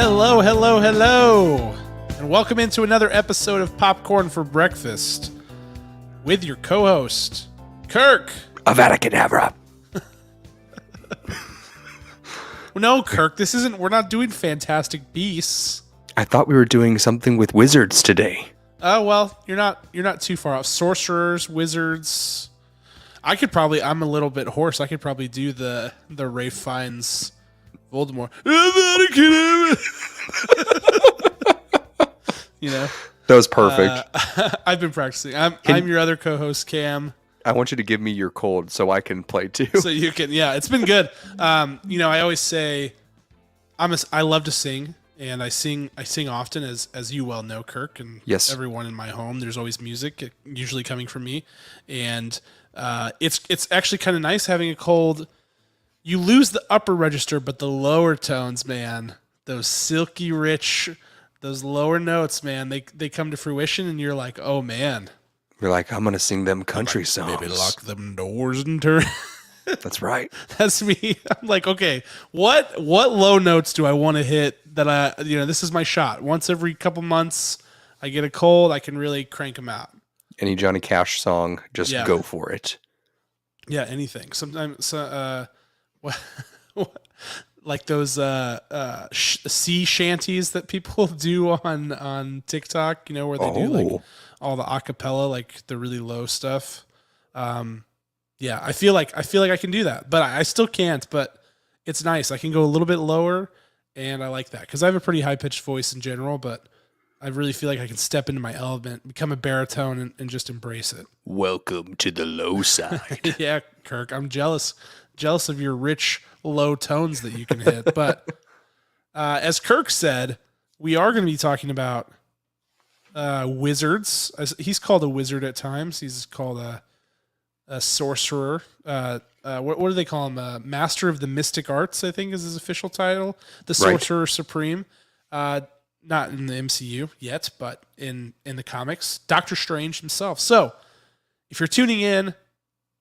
Hello, hello, hello, and welcome into another episode of Popcorn for Breakfast with your co-host, Kirk. Avada Kedavra. No, Kirk, this isn't. We're not doing Fantastic Beasts. I thought we were doing something with wizards today. Oh well, you're not too far off. Sorcerers, wizards. I'm a little bit hoarse. I could probably do the Ralph Fiennes Voldemort. You know, that was perfect. I've been practicing. I'm your other co-host, Cam. I want you to give me your cold so I can play too. So you can, yeah, it's been good. I always say I love to sing, and I sing often, as you well know, Kirk, and yes, everyone in my home. There's always music, usually coming from me, and it's actually kind of nice having a cold. You lose the upper register, but the lower tones, man, those silky rich, those lower notes, man, they come to fruition, and you're like, oh man. You're like, I'm gonna sing them country songs. Maybe lock them doors and turn. That's right. That's me. I'm like, okay, what low notes do I want to hit that this is my shot. Once every couple months, I get a cold, I can really crank them out. Any Johnny Cash song, just go for it. Yeah, anything. Sometimes, like those sea shanties that people do on TikTok, where they do like all the acapella, like the really low stuff. Yeah, I feel like I can do that, but I still can't. But it's nice. I can go a little bit lower, and I like that because I have a pretty high pitched voice in general. But I really feel like I can step into my element, become a baritone, and just embrace it. Welcome to the low side. Yeah, Kirk, I'm jealous of your rich low tones that you can hit. But as Kirk said, we are going to be talking about wizards. He's called a wizard at times. He's called a sorcerer. What do they call him? Master of the Mystic Arts, I think is his official title. The Sorcerer Supreme. Not in the MCU yet, but in the comics. Doctor Strange himself. So, if you're tuning in,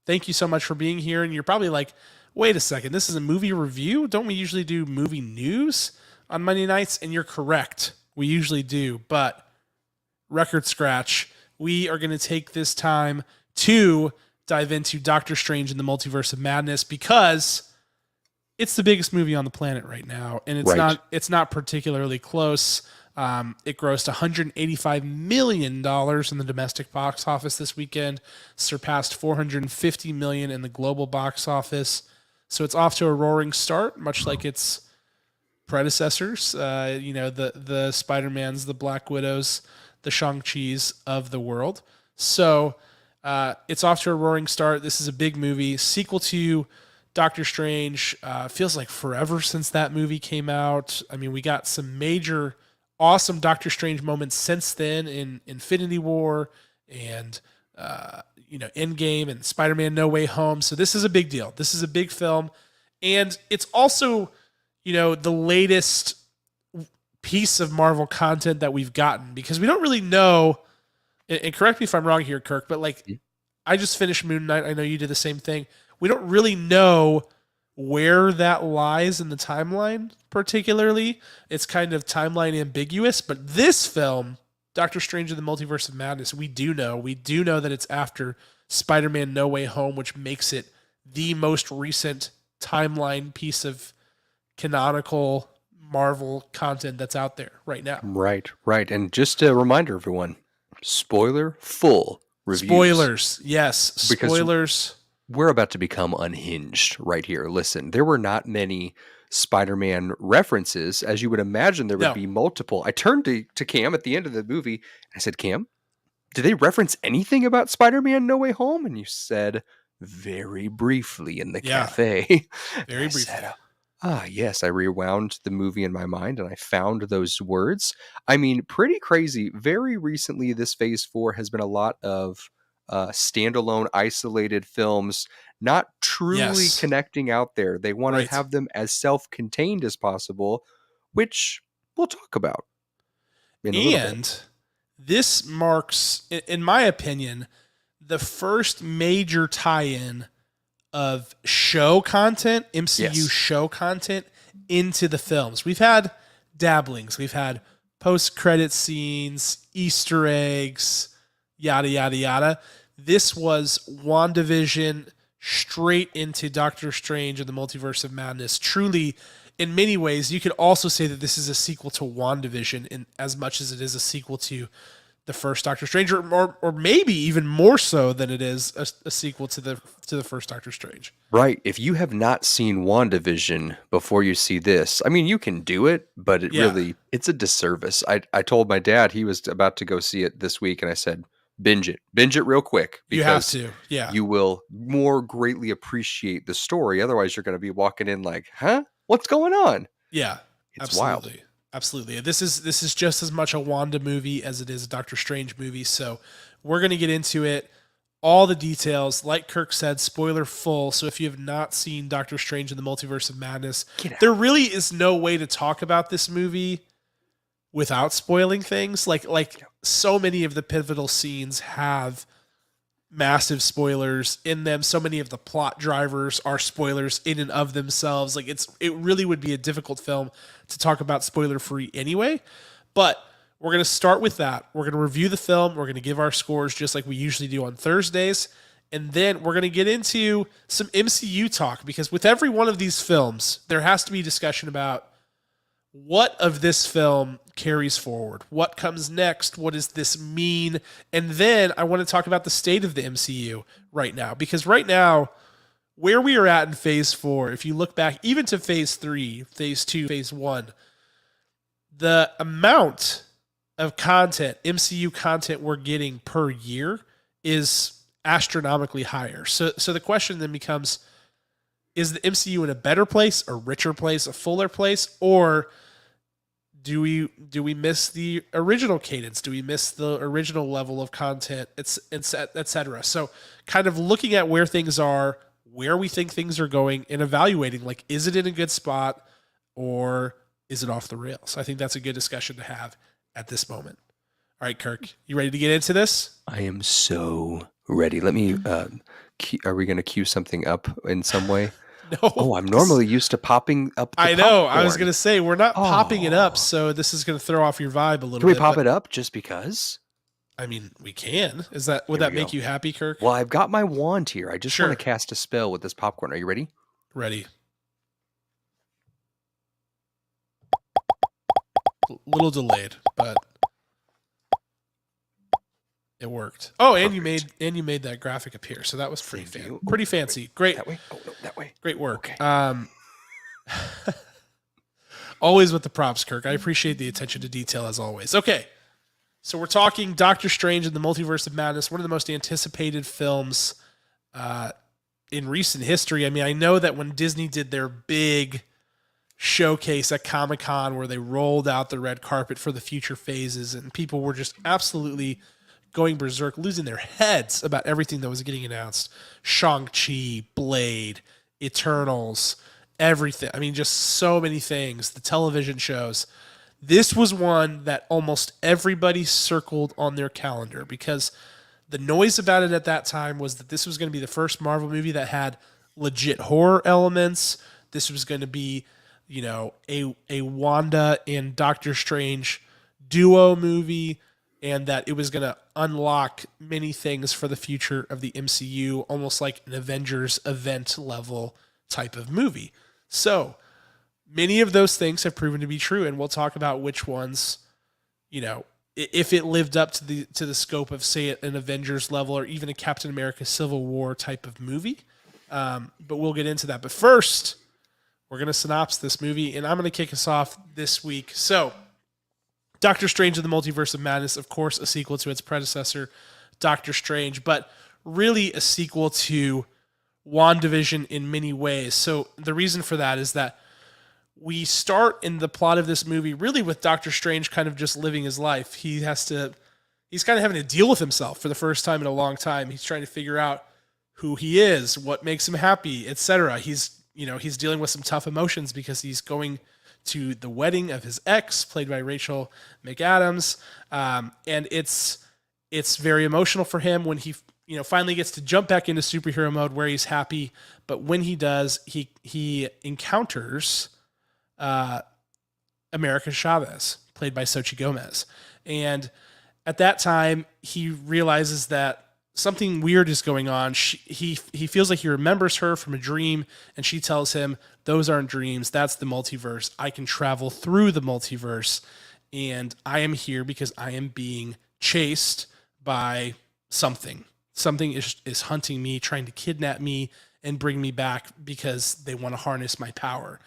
thank you so much for being here. And you're probably like, wait a second, this is a movie review? Don't we usually do movie news on Monday nights? And you're correct. We usually do. But record scratch, we are going to take this time to dive into Doctor Strange in the Multiverse of Madness because it's the biggest movie on the planet right now, and it's not particularly close. It grossed $185 million in the domestic box office this weekend, surpassed $450 million in the global box office. So it's off to a roaring start, much like its predecessors. The Spider-Mans, the Black Widows, the Shang-Chi's of the world. So it's off to a roaring start. This is a big movie. Sequel to Doctor Strange. Feels like forever since that movie came out. I mean, we got some major, awesome Doctor Strange moments since then in Infinity War and, Endgame and Spider-Man No Way Home. So this is a big deal. This is a big film. And it's also, the latest piece of Marvel content that we've gotten because we don't really know. And correct me if I'm wrong here, Kirk, but I just finished Moon Knight. I know you did the same thing. We don't really know where that lies in the timeline, particularly. It's kind of timeline ambiguous, but this film, Doctor Strange in the Multiverse of Madness, we do know. We do know that it's after Spider-Man No Way Home, which makes it the most recent timeline piece of canonical Marvel content that's out there right now. Right. And just a reminder, everyone, spoiler full reviews. Spoilers, yes. Because spoilers. We're about to become unhinged right here. Listen, there were not many Spider-Man references. As you would imagine, there would be multiple. I turned to Cam at the end of the movie. I said, Cam, did they reference anything about Spider-Man No Way Home? And you said, very briefly in the cafe. Very briefly. Yes, I rewound the movie in my mind and I found those words. I mean, pretty crazy. Very recently, this Phase 4 has been a lot of standalone, isolated films, not truly connecting out there. They want to have them as self-contained as possible, which we'll talk about in a little bit. This marks, in my opinion, the first major tie-in of show content, MCU show content, into the films. We've had dabblings. We've had post-credit scenes, Easter eggs, yada, yada, yada. This was WandaVision straight into Doctor Strange and the Multiverse of Madness. Truly, in many ways, you could also say that this is a sequel to WandaVision in as much as it is a sequel to the first Doctor Strange, or maybe even more so than it is a sequel to the first Doctor Strange. Right. If you have not seen WandaVision before you see this, I mean, you can do it, but it's a disservice. I told my dad he was about to go see it this week, and I said, binge it real quick, because you have to. Yeah. you will more greatly appreciate the story. Otherwise, you're going to be walking in like, huh? What's going on? Yeah. It's absolutely. wild. Absolutely. This is just as much a Wanda movie as it is a Doctor Strange movie. So we're going to get into it. All the details, like Kirk said, spoiler full. So if you have not seen Doctor Strange in the Multiverse of Madness, there really is no way to talk about this movie without spoiling things. Like so many of the pivotal scenes have massive spoilers in them. So many of the plot drivers are spoilers in and of themselves. Like it really would be a difficult film to talk about spoiler free anyway. But we're going to start with that. We're going to review the film. We're going to give our scores just like we usually do on Thursdays. And then we're going to get into some MCU talk, because with every one of these films, there has to be discussion about what of this film carries forward, what comes next, what does this mean? And then I want to talk about the state of the MCU right now, because right now, where we are at in phase 4, if you look back even to phase 3, phase 2, phase 1, the amount of content, MCU content we're getting per year is astronomically higher. So the question then becomes, is the MCU in a better place, a richer place, a fuller place, or do we miss the original cadence? Do we miss the original level of content, et cetera? So kind of looking at where things are, where we think things are going, and evaluating, like, is it in a good spot or is it off the rails? I think that's a good discussion to have at this moment. All right, Kirk, you ready to get into this? I am so ready. Let me, are we going to cue something up in some way? No. Oh, I'm normally used to popping up the I know. popcorn. I was going to say, we're not popping it up, so this is going to throw off your vibe a little bit. Can we pop it up just because? I mean, we can. Would that make you happy, Kirk? Well, I've got my wand here. I just want to cast a spell with this popcorn. Are you ready? Ready. Little delayed, but it worked. Oh, and Perfect. you made that graphic appear, so that was pretty fancy. Great. That way? Oh, no, that way. Great work. Okay. Always with the props, Kirk. I appreciate the attention to detail as always. Okay. So we're talking Doctor Strange and the Multiverse of Madness, one of the most anticipated films in recent history. I mean, I know that when Disney did their big showcase at Comic-Con where they rolled out the red carpet for the future phases, and people were just absolutely going berserk, losing their heads about everything that was getting announced. Shang-Chi, Blade, Eternals, everything. I mean, just so many things. The television shows. This was one that almost everybody circled on their calendar, because the noise about it at that time was that this was going to be the first Marvel movie that had legit horror elements. This was going to be, a Wanda and Doctor Strange duo movie, and that it was going to unlock many things for the future of the MCU, almost like an Avengers event level type of movie. So many of those things have proven to be true, and we'll talk about which ones, if it lived up to the scope of, say, an Avengers level or even a Captain America Civil War type of movie. But we'll get into that. But first, we're going to synopsis this movie, and I'm going to kick us off this week. So, Doctor Strange and the Multiverse of Madness, of course, a sequel to its predecessor, Doctor Strange, but really a sequel to WandaVision in many ways. So the reason for that is that we start in the plot of this movie really with Doctor Strange kind of just living his life. He's kind of having to deal with himself for the first time in a long time. He's trying to figure out who he is, what makes him happy, etc. He's dealing with some tough emotions because he's going to the wedding of his ex, played by Rachel McAdams, and it's very emotional for him when he finally gets to jump back into superhero mode where he's happy. But when he does, he encounters a America Chavez, played by Xochitl Gomez. And at that time, he realizes that something weird is going on. He feels like he remembers her from a dream, and she tells him, those aren't dreams. That's the multiverse. I can travel through the multiverse, and I am here because I am being chased by something. Something is hunting me, trying to kidnap me and bring me back because they want to harness my power.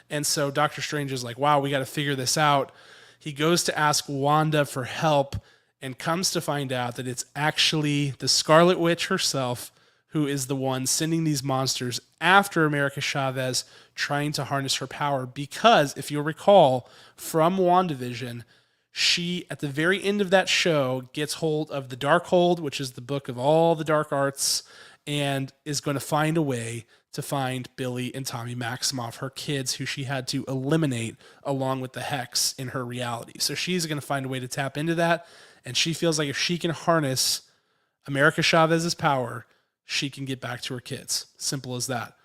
And so Doctor Strange is like, wow, we got to figure this out. He goes to ask Wanda for help and comes to find out that it's actually the Scarlet Witch herself who is the one sending these monsters after America Chavez, trying to harness her power. Because if you'll recall from WandaVision, she, at the very end of that show, gets hold of the Darkhold, which is the book of all the dark arts, and is going to find a way to find Billy and Tommy Maximoff, her kids, who she had to eliminate along with the Hex in her reality. So she's going to find a way to tap into that, and she feels like if she can harness America Chavez's power, she can get back to her kids. Simple as that.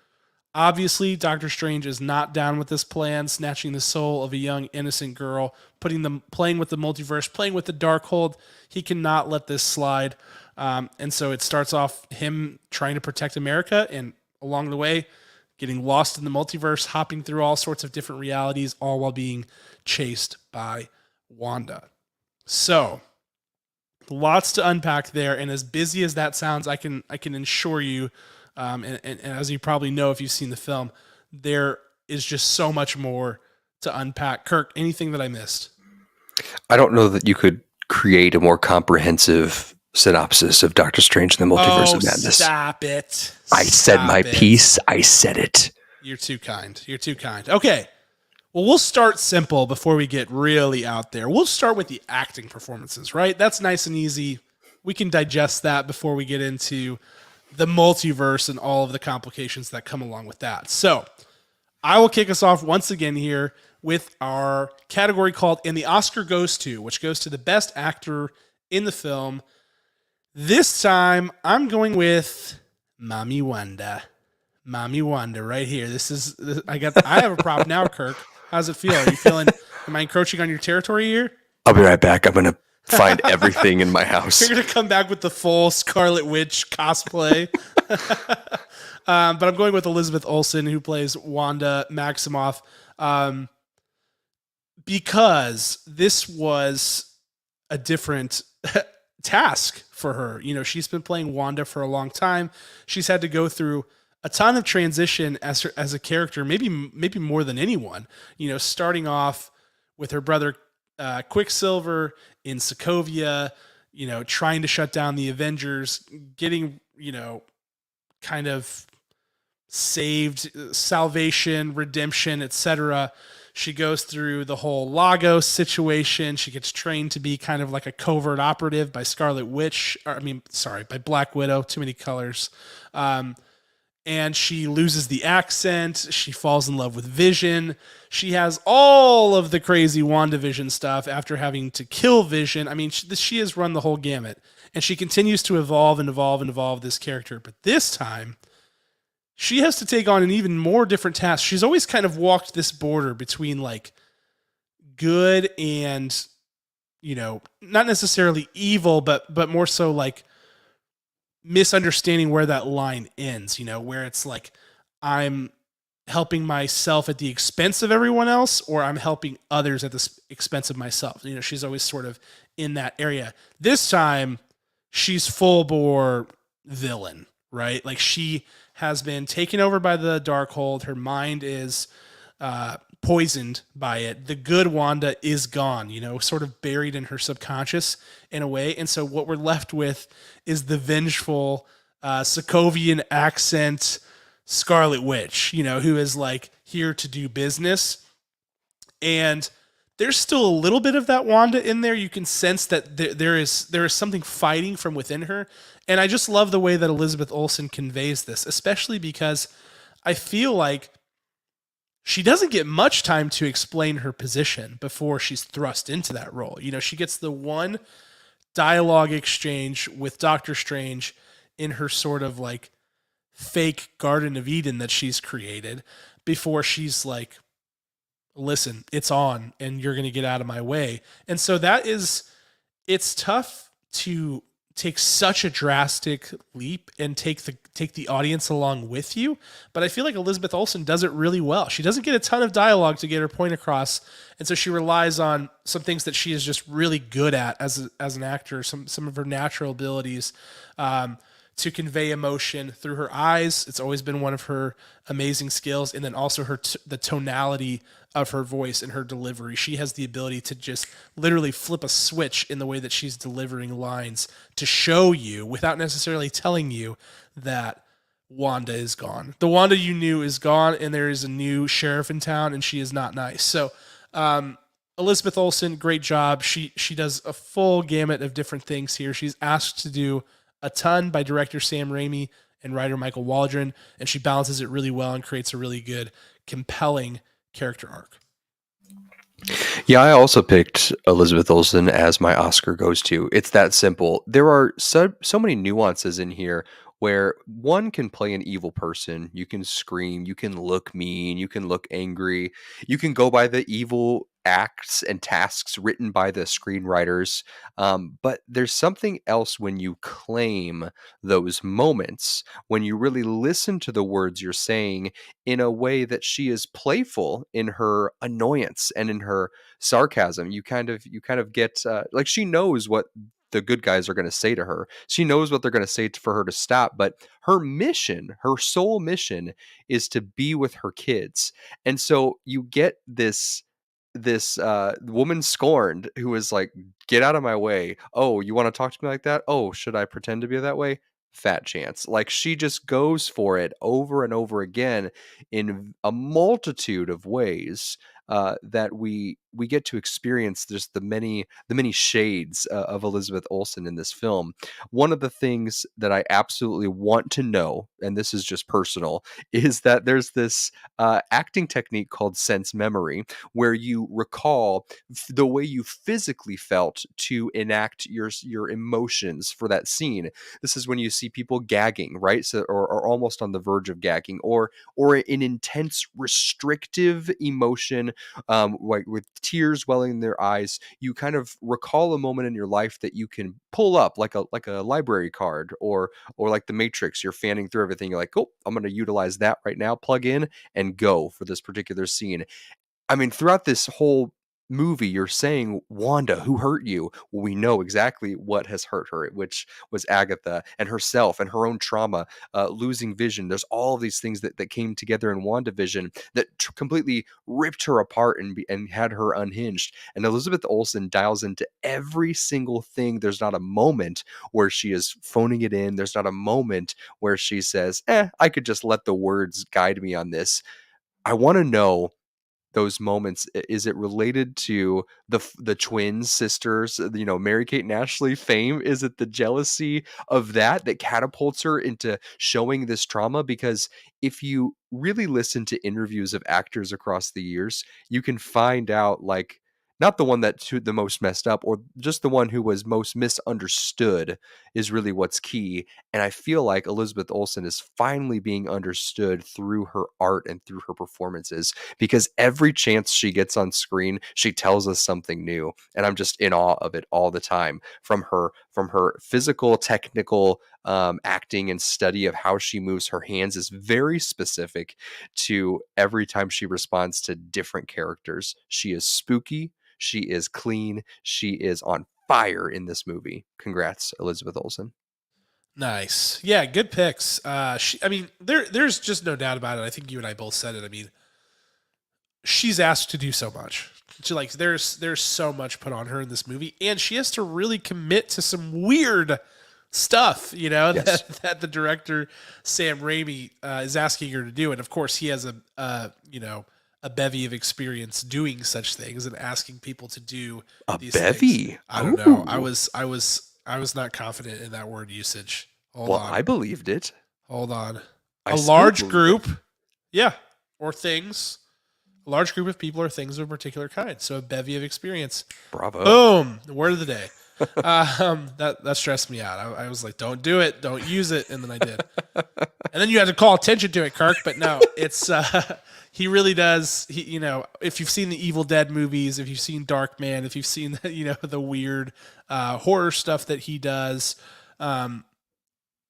Obviously, Doctor Strange is not down with this plan, snatching the soul of a young, innocent girl, playing with the multiverse, playing with the Darkhold. He cannot let this slide. And so it starts off him trying to protect America, and along the way, getting lost in the multiverse, hopping through all sorts of different realities, all while being chased by Wanda. So, lots to unpack there, and as busy as that sounds, I can assure you, and as you probably know if you've seen the film, there is just so much more to unpack. Kirk, anything that I missed? I don't know that you could create a more comprehensive synopsis of Doctor Strange and the Multiverse of Madness. Stop it. I said my piece. I said it. You're too kind. You're too kind. Okay. Well, we'll start simple before we get really out there. We'll start with the acting performances, right? That's nice and easy. We can digest that before we get into the multiverse and all of the complications that come along with that. So I will kick us off once again here with our category called And the Oscar Goes To, which goes to the best actor in the film. This time I'm going with Mommy Wanda. Mommy Wanda right here. I have a prop now, Kirk. How's it feel? Are you feeling, am I encroaching on your territory here? I'll be right back. I'm going to find everything in my house. You're going to come back with the full Scarlet Witch cosplay. But I'm going with Elizabeth Olsen, who plays Wanda Maximoff, because this was a different task for her. You know, she's been playing Wanda for a long time. She's had to go through a ton of transition as a character, maybe more than anyone. You know, starting off with her brother Quicksilver in Sokovia, you know, trying to shut down the Avengers, getting, you know, kind of saved, salvation, redemption, etc. She goes through the whole Lagos situation. She gets trained to be kind of like a covert operative by by Black Widow. Too many colors. And she loses the accent. She falls in love with Vision. She has all of the crazy WandaVision stuff after having to kill Vision. I mean, she has run the whole gamut. And she continues to evolve this character. But this time, she has to take on an even more different task. She's always kind of walked this border between like good and, you know, not necessarily evil, but more so like misunderstanding where that line ends, you know, where it's like I'm helping myself at the expense of everyone else, or I'm helping others at the expense of myself. You know, she's always sort of in that area. This time, she's full bore villain, right? Like she has been taken over by the Darkhold. Her mind is poisoned by it. The good Wanda is gone, you know, sort of buried in her subconscious in a way. And so what we're left with is the vengeful Sokovian accent Scarlet Witch, you know, who is like here to do business. And there's still a little bit of that Wanda in there. You can sense that there is something fighting from within her. And I just love the way that Elizabeth Olsen conveys this, especially because I feel like she doesn't get much time to explain her position before she's thrust into that role. You know, she gets the one dialogue exchange with Doctor Strange in her sort of like fake Garden of Eden that she's created before she's like listen, it's on and you're going to get out of my way. And so it's tough to take such a drastic leap and take the audience along with you. But I feel like Elizabeth Olsen does it really well. She doesn't get a ton of dialogue to get her point across, and so she relies on some things that she is just really good at as an actor. Some of her natural abilities. To convey emotion through her eyes. It's always been one of her amazing skills. And then also the tonality of her voice and her delivery. She has the ability to just literally flip a switch in the way that she's delivering lines to show you, without necessarily telling you, that Wanda is gone. The Wanda you knew is gone, and there is a new sheriff in town, and she is not nice. So, Elizabeth Olsen, great job. She does a full gamut of different things here. She's asked to do a ton by director Sam Raimi and writer Michael Waldron, and she balances it really well and creates a really good, compelling character arc. Yeah, I also picked Elizabeth Olsen as my Oscar goes to. It's that simple. There are so many nuances in here where one can play an evil person. You can scream, you can look mean, you can look angry, you can go by the evil acts and tasks written by the screenwriters. But there's something else when you claim those moments, when you really listen to the words you're saying in a way that she is playful in her annoyance and in her sarcasm. You kind of get like she knows what the good guys are going to say to her. She knows what they're going to say for her to stop, but her mission, her sole mission is to be with her kids. And so you get this woman scorned who is like, get out of my way. Oh, you want to talk to me like that? Oh, should I pretend to be that way? Fat chance. Like she just goes for it over and over again in a multitude of ways that we get to experience just the many shades of Elizabeth Olsen in this film. One of the things that I absolutely want to know, and this is just personal, is that there's this acting technique called sense memory, where you recall the way you physically felt to enact your emotions for that scene. This is when you see people gagging, right? So, or almost on the verge of gagging, or an intense restrictive emotion, like with tears welling in their eyes. You kind of recall a moment in your life that you can pull up like a library card, or like the Matrix. You're fanning through everything. You're like, oh, I'm going to utilize that right now. Plug in and go for this particular scene. I mean, throughout this whole movie, you're saying, Wanda, who hurt you? Well, we know exactly what has hurt her, which was Agatha and herself and her own trauma, losing vision. There's all of these things that came together in WandaVision that completely ripped her apart and had her unhinged. And Elizabeth Olsen dials into every single thing. There's not a moment where she is phoning it in. There's not a moment where she says, I could just let the words guide me on this. I want to know those moments. Is it related to the twin sisters, Mary Kate and Ashley fame? Is it the jealousy of that catapults her into showing this trauma? Because if you really listen to interviews of actors across the years, you can find out, like, not the one that's the most messed up, or just the one who was most misunderstood is really what's key. And I feel like Elizabeth Olsen is finally being understood through her art and through her performances, because every chance she gets on screen, she tells us something new, and I'm just in awe of it all the time. From her physical, technical acting and study of how she moves her hands is very specific, to every time she responds to different characters. She is spooky. She is clean. She is on fire in this movie. Congrats, Elizabeth Olsen. Nice. Yeah, good picks. I mean, there's just no doubt about it. I think you and I both said it. I mean, she's asked to do so much. There's so much put on her in this movie, and she has to really commit to some weird stuff, Yes. that the director Sam Raimi is asking her to do. And of course, he has a bevy of experience doing such things and asking people to do A these things. bevy. I don't know. Ooh. I was not confident in that word usage. Hold Well, on. I believed it. Hold on. I A still large believe it. group, yeah, or things. A large group of people or things of a particular kind. So a bevy of experience. Bravo. Boom. The word of the day. That stressed me out. I was like, don't do it. Don't use it. And then I did. And then you had to call attention to it, Kirk. But no, it's he really does. If you've seen the Evil Dead movies, if you've seen Darkman, if you've seen the weird horror stuff that he does, um,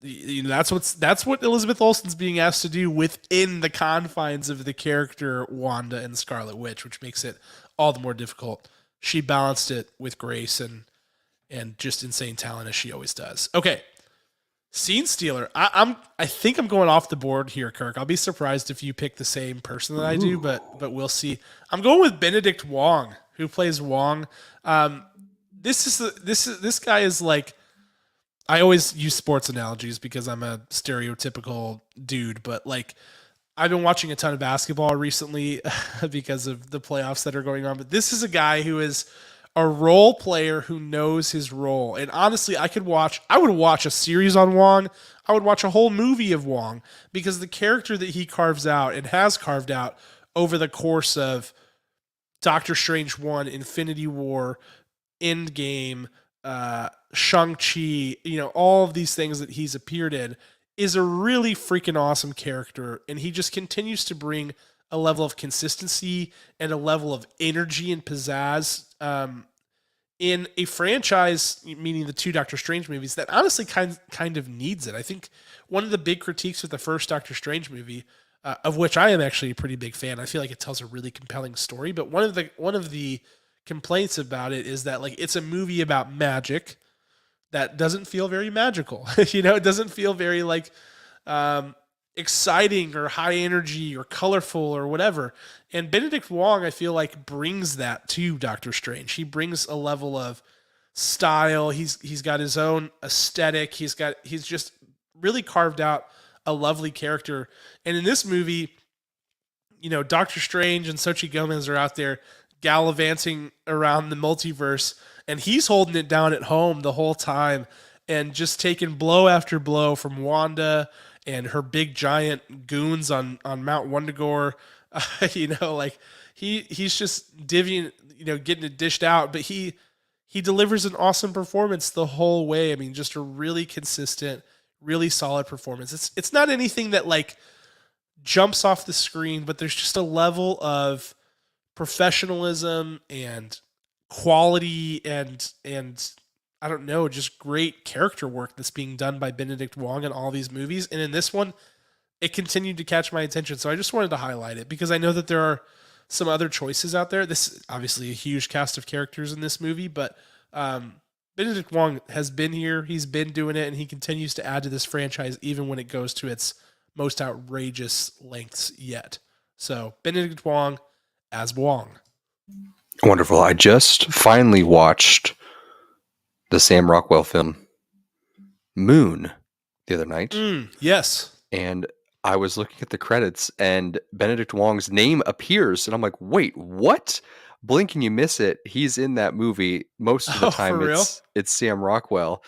that's what Elizabeth Olsen's being asked to do within the confines of the character Wanda and Scarlet Witch, which makes it all the more difficult. She balanced it with grace and just insane talent as she always does. Okay, Scene Stealer. I think I'm going off the board here, Kirk. I'll be surprised if you pick the same person that I do, but we'll see. I'm going with Benedict Wong, who plays Wong. This guy is like, I always use sports analogies because I'm a stereotypical dude, but like I've been watching a ton of basketball recently because of the playoffs that are going on. But this is a guy who is a role player who knows his role. And honestly, I would watch a series on Wong. I would watch a whole movie of Wong because the character that he carves out and has carved out over the course of Doctor Strange 1, Infinity War, Endgame, Shang-Chi, all of these things that he's appeared in is a really freaking awesome character. And he just continues to bring a level of consistency and a level of energy and pizzazz in a franchise, meaning the two Doctor Strange movies, that honestly kind of needs it. I think one of the big critiques of the first Doctor Strange movie, of which I am actually a pretty big fan, I feel like it tells a really compelling story. But one of the complaints about it is that like it's a movie about magic that doesn't feel very magical. It doesn't feel very like exciting or high energy or colorful or whatever. And Benedict Wong, I feel like, brings that to Doctor Strange. He brings a level of style. He's got his own aesthetic. He's just really carved out a lovely character. And in this movie, Doctor Strange and Xochitl Gomez are out there gallivanting around the multiverse, and he's holding it down at home the whole time and just taking blow after blow from Wanda and her big giant goons on Mount Wundagore. Like he's just divvying, getting it dished out, but he delivers an awesome performance the whole way. I mean, just a really consistent, really solid performance. It's not anything that like jumps off the screen, but there's just a level of professionalism and quality and I don't know, just great character work that's being done by Benedict Wong in all these movies. And in this one, it continued to catch my attention. So I just wanted to highlight it because I know that there are some other choices out there. This is obviously a huge cast of characters in this movie, but Benedict Wong has been here. He's been doing it, and he continues to add to this franchise even when it goes to its most outrageous lengths yet. So Benedict Wong as Wong. Wonderful. I just finally watched the Sam Rockwell film Moon the other night. Yes. And I was looking at the credits and Benedict Wong's name appears and I'm like, wait, what? Blink and you miss it. He's in that movie. Most of the time it's Sam Rockwell,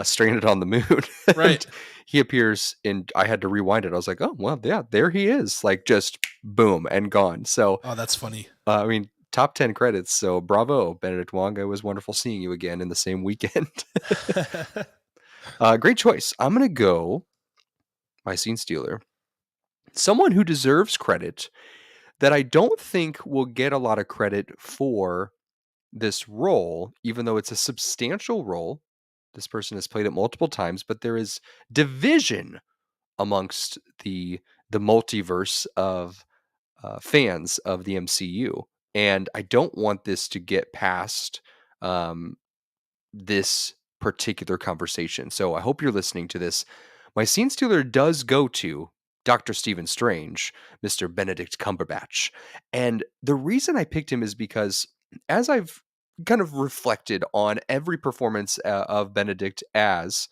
stranded on the moon. Right. He appears in, I had to rewind it. I was like, oh, well, yeah, there he is. Like just boom and gone. So, oh, that's funny. I mean, top 10 credits. So bravo, Benedict Wong. It was wonderful seeing you again in the same weekend. Great choice. I'm going to go my scene stealer. Someone who deserves credit that I don't think will get a lot of credit for this role, even though it's a substantial role. This person has played it multiple times, but there is division amongst the multiverse of fans of the MCU. And I don't want this to get past this particular conversation. So I hope you're listening to this. My scene stealer does go to Dr. Stephen Strange, Mr. Benedict Cumberbatch. And the reason I picked him is because as I've kind of reflected on every performance of Benedict as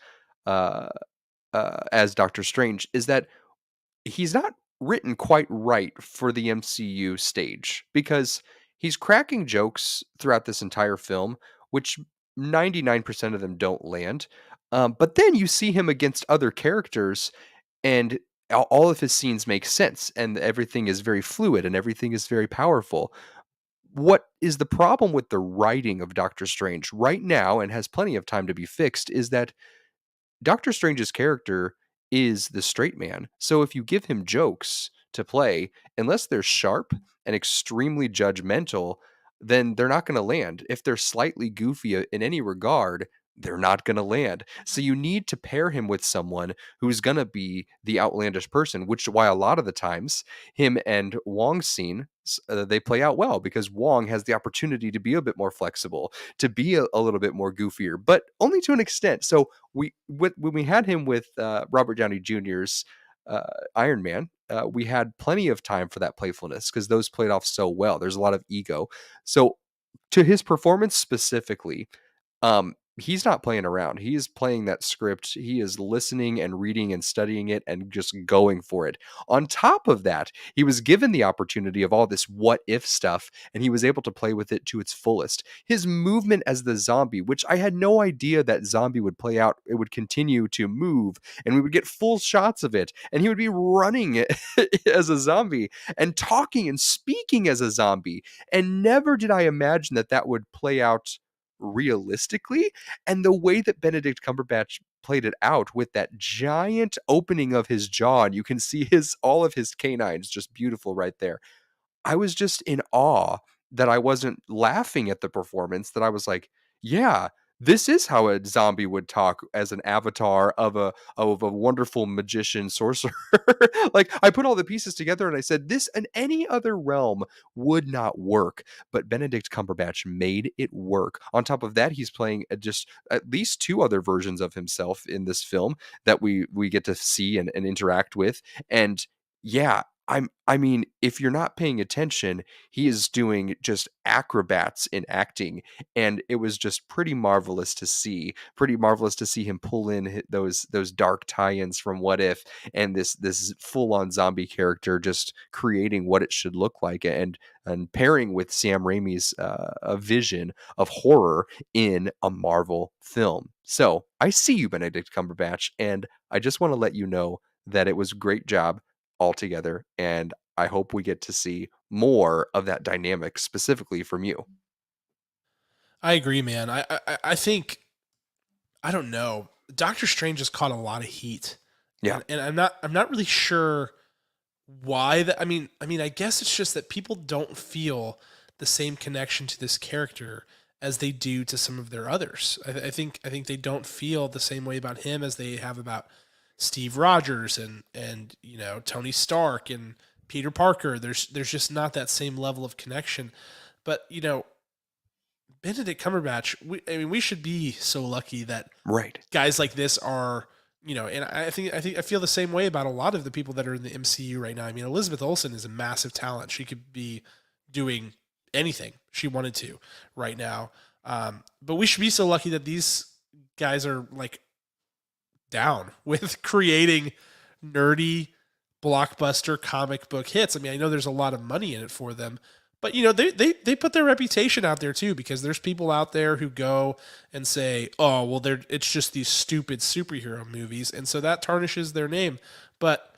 Doctor Strange, is that he's not written quite right for the MCU stage because he's cracking jokes throughout this entire film, which 99% of them don't land. But then you see him against other characters and all of his scenes make sense and everything is very fluid and everything is very powerful. What is the problem with the writing of Doctor Strange right now and has plenty of time to be fixed is that Doctor Strange's character is the straight man. So if you give him jokes to play, unless they're sharp and extremely judgmental, then they're not going to land. If they're slightly goofy in any regard, they're not going to land. So you need to pair him with someone who's going to be the outlandish person, which why a lot of the times him and Wong's scene, they play out well because Wong has the opportunity to be a bit more flexible, to be a little bit more goofier, but only to an extent. So when we had him with Robert Downey Jr.'s Iron Man, we had plenty of time for that playfulness because those played off so well. There's a lot of ego. So to his performance specifically, he's not playing around. He is playing that script. He is listening and reading and studying it and just going for it. On top of that, he was given the opportunity of all this what if stuff, and he was able to play with it to its fullest. His movement as the zombie, which I had no idea that zombie would play out, it would continue to move, and we would get full shots of it, and he would be running as a zombie and talking and speaking as a zombie. And never did I imagine that that would play out realistically. And the way that Benedict Cumberbatch played it out with that giant opening of his jaw, and you can see his all of his canines, just beautiful right there. I was just in awe that I wasn't laughing at the performance, that I was like, yeah, this is how a zombie would talk as an avatar of a wonderful magician sorcerer. Like I put all the pieces together and I said, this in any other realm would not work. But Benedict Cumberbatch made it work. On top of that, he's playing just at least two other versions of himself in this film that we get to see and interact with. And yeah, I mean, if you're not paying attention, he is doing just acrobats in acting, and it was just pretty marvelous to see. Pretty marvelous to see him pull in those dark tie-ins from What If, and this full-on zombie character just creating what it should look like, and pairing with Sam Raimi's a vision of horror in a Marvel film. So I see you, Benedict Cumberbatch, and I just want to let you know that it was a great job altogether, and I hope we get to see more of that dynamic specifically from you. I agree, man. I think I don't know. Doctor Strange has caught a lot of heat, Yeah, and I'm not really sure why that. I mean, I guess it's just that people don't feel the same connection to this character as they do to some of their others. I think they don't feel the same way about him as they have about Steve Rogers and Tony Stark and Peter Parker. There's just not that same level of connection. But Benedict Cumberbatch, we should be so lucky that right. guys like this are, and I feel the same way about a lot of the people that are in the MCU right now. I mean, Elizabeth Olsen is a massive talent. She could be doing anything she wanted to right now. But we should be so lucky that these guys are like down with creating nerdy blockbuster comic book hits. I mean, I know there's a lot of money in it for them, but they put their reputation out there too, because there's people out there who go and say, "Oh, well, it's just these stupid superhero movies," and so that tarnishes their name. But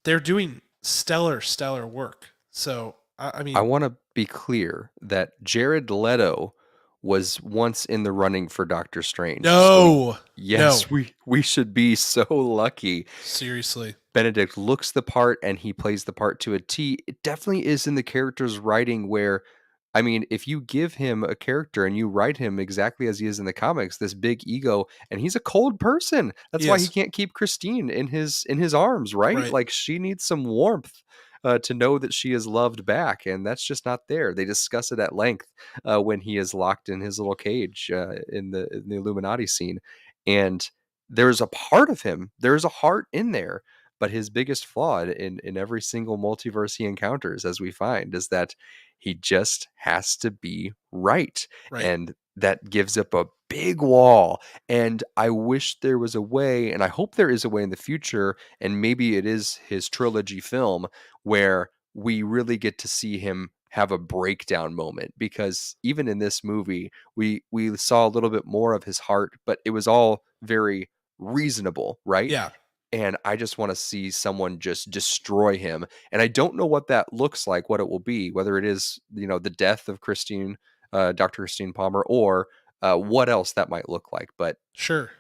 they're doing stellar work. So I I mean, want to be clear that Jared Leto was once in the running for Doctor Strange. So no, yes, no, we should be so lucky. seriously, Benedict looks the part and he plays the part to a T. It definitely is in the character's writing where, I mean, if you give him a character and you write him exactly as he is in the comics, this big ego, and he's a cold person. That's he why he is can't keep Christine in his arms, right? right. Like she needs some warmth. To know that she is loved back, and that's just not there. They discuss it at length when he is locked in his little cage in the Illuminati scene, and there's a part of him, there's a heart in there, but his biggest flaw in every single multiverse he encounters, as we find, is that he just has to be right. Right. And that gives up a big wall. And I wish there was a way, and I hope there is a way in the future, and maybe it is his trilogy film, where we really get to see him have a breakdown moment, because even in this movie we saw a little bit more of his heart, but it was all very reasonable, right? Yeah. And I just want to see someone just destroy him. And I don't know what that looks like, what it will be, whether it is, the death of Christine, Dr. Christine Palmer, or what else that might look like. But Sure.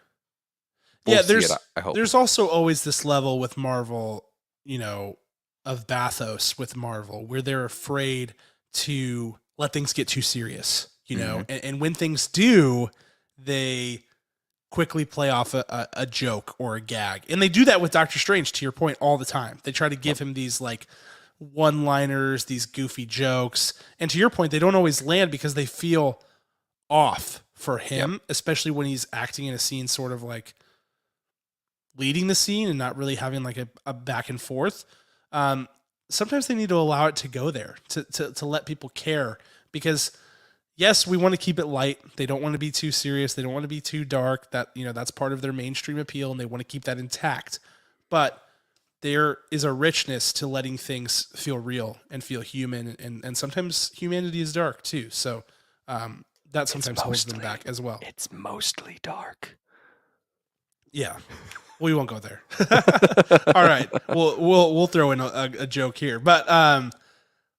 We'll Yeah, see it, I hope. there's also always this level with Marvel, you know, of bathos with Marvel where they're afraid to let things get too serious, you know, Mhm. and when things do, they quickly play off a joke or a gag. And they do that with Doctor Strange, to your point, all the time. They try to Yep. give him these like one liners, these goofy jokes. And to your point, they don't always land because they feel off for Yep. him, especially when he's acting in a scene sort of like leading the scene and not really having like a back and forth. Um, Sometimes they need to allow it to go there to let people care because yes, we want to keep it light. They don't want to be too serious. They don't want to be too dark. That, you know, that's part of their mainstream appeal and they want to keep that intact. But there is a richness to letting things feel real and feel human. And sometimes humanity is dark too. So that sometimes holds them back as well. It's mostly dark. Yeah. We won't go there. All right. We'll throw in a joke here. But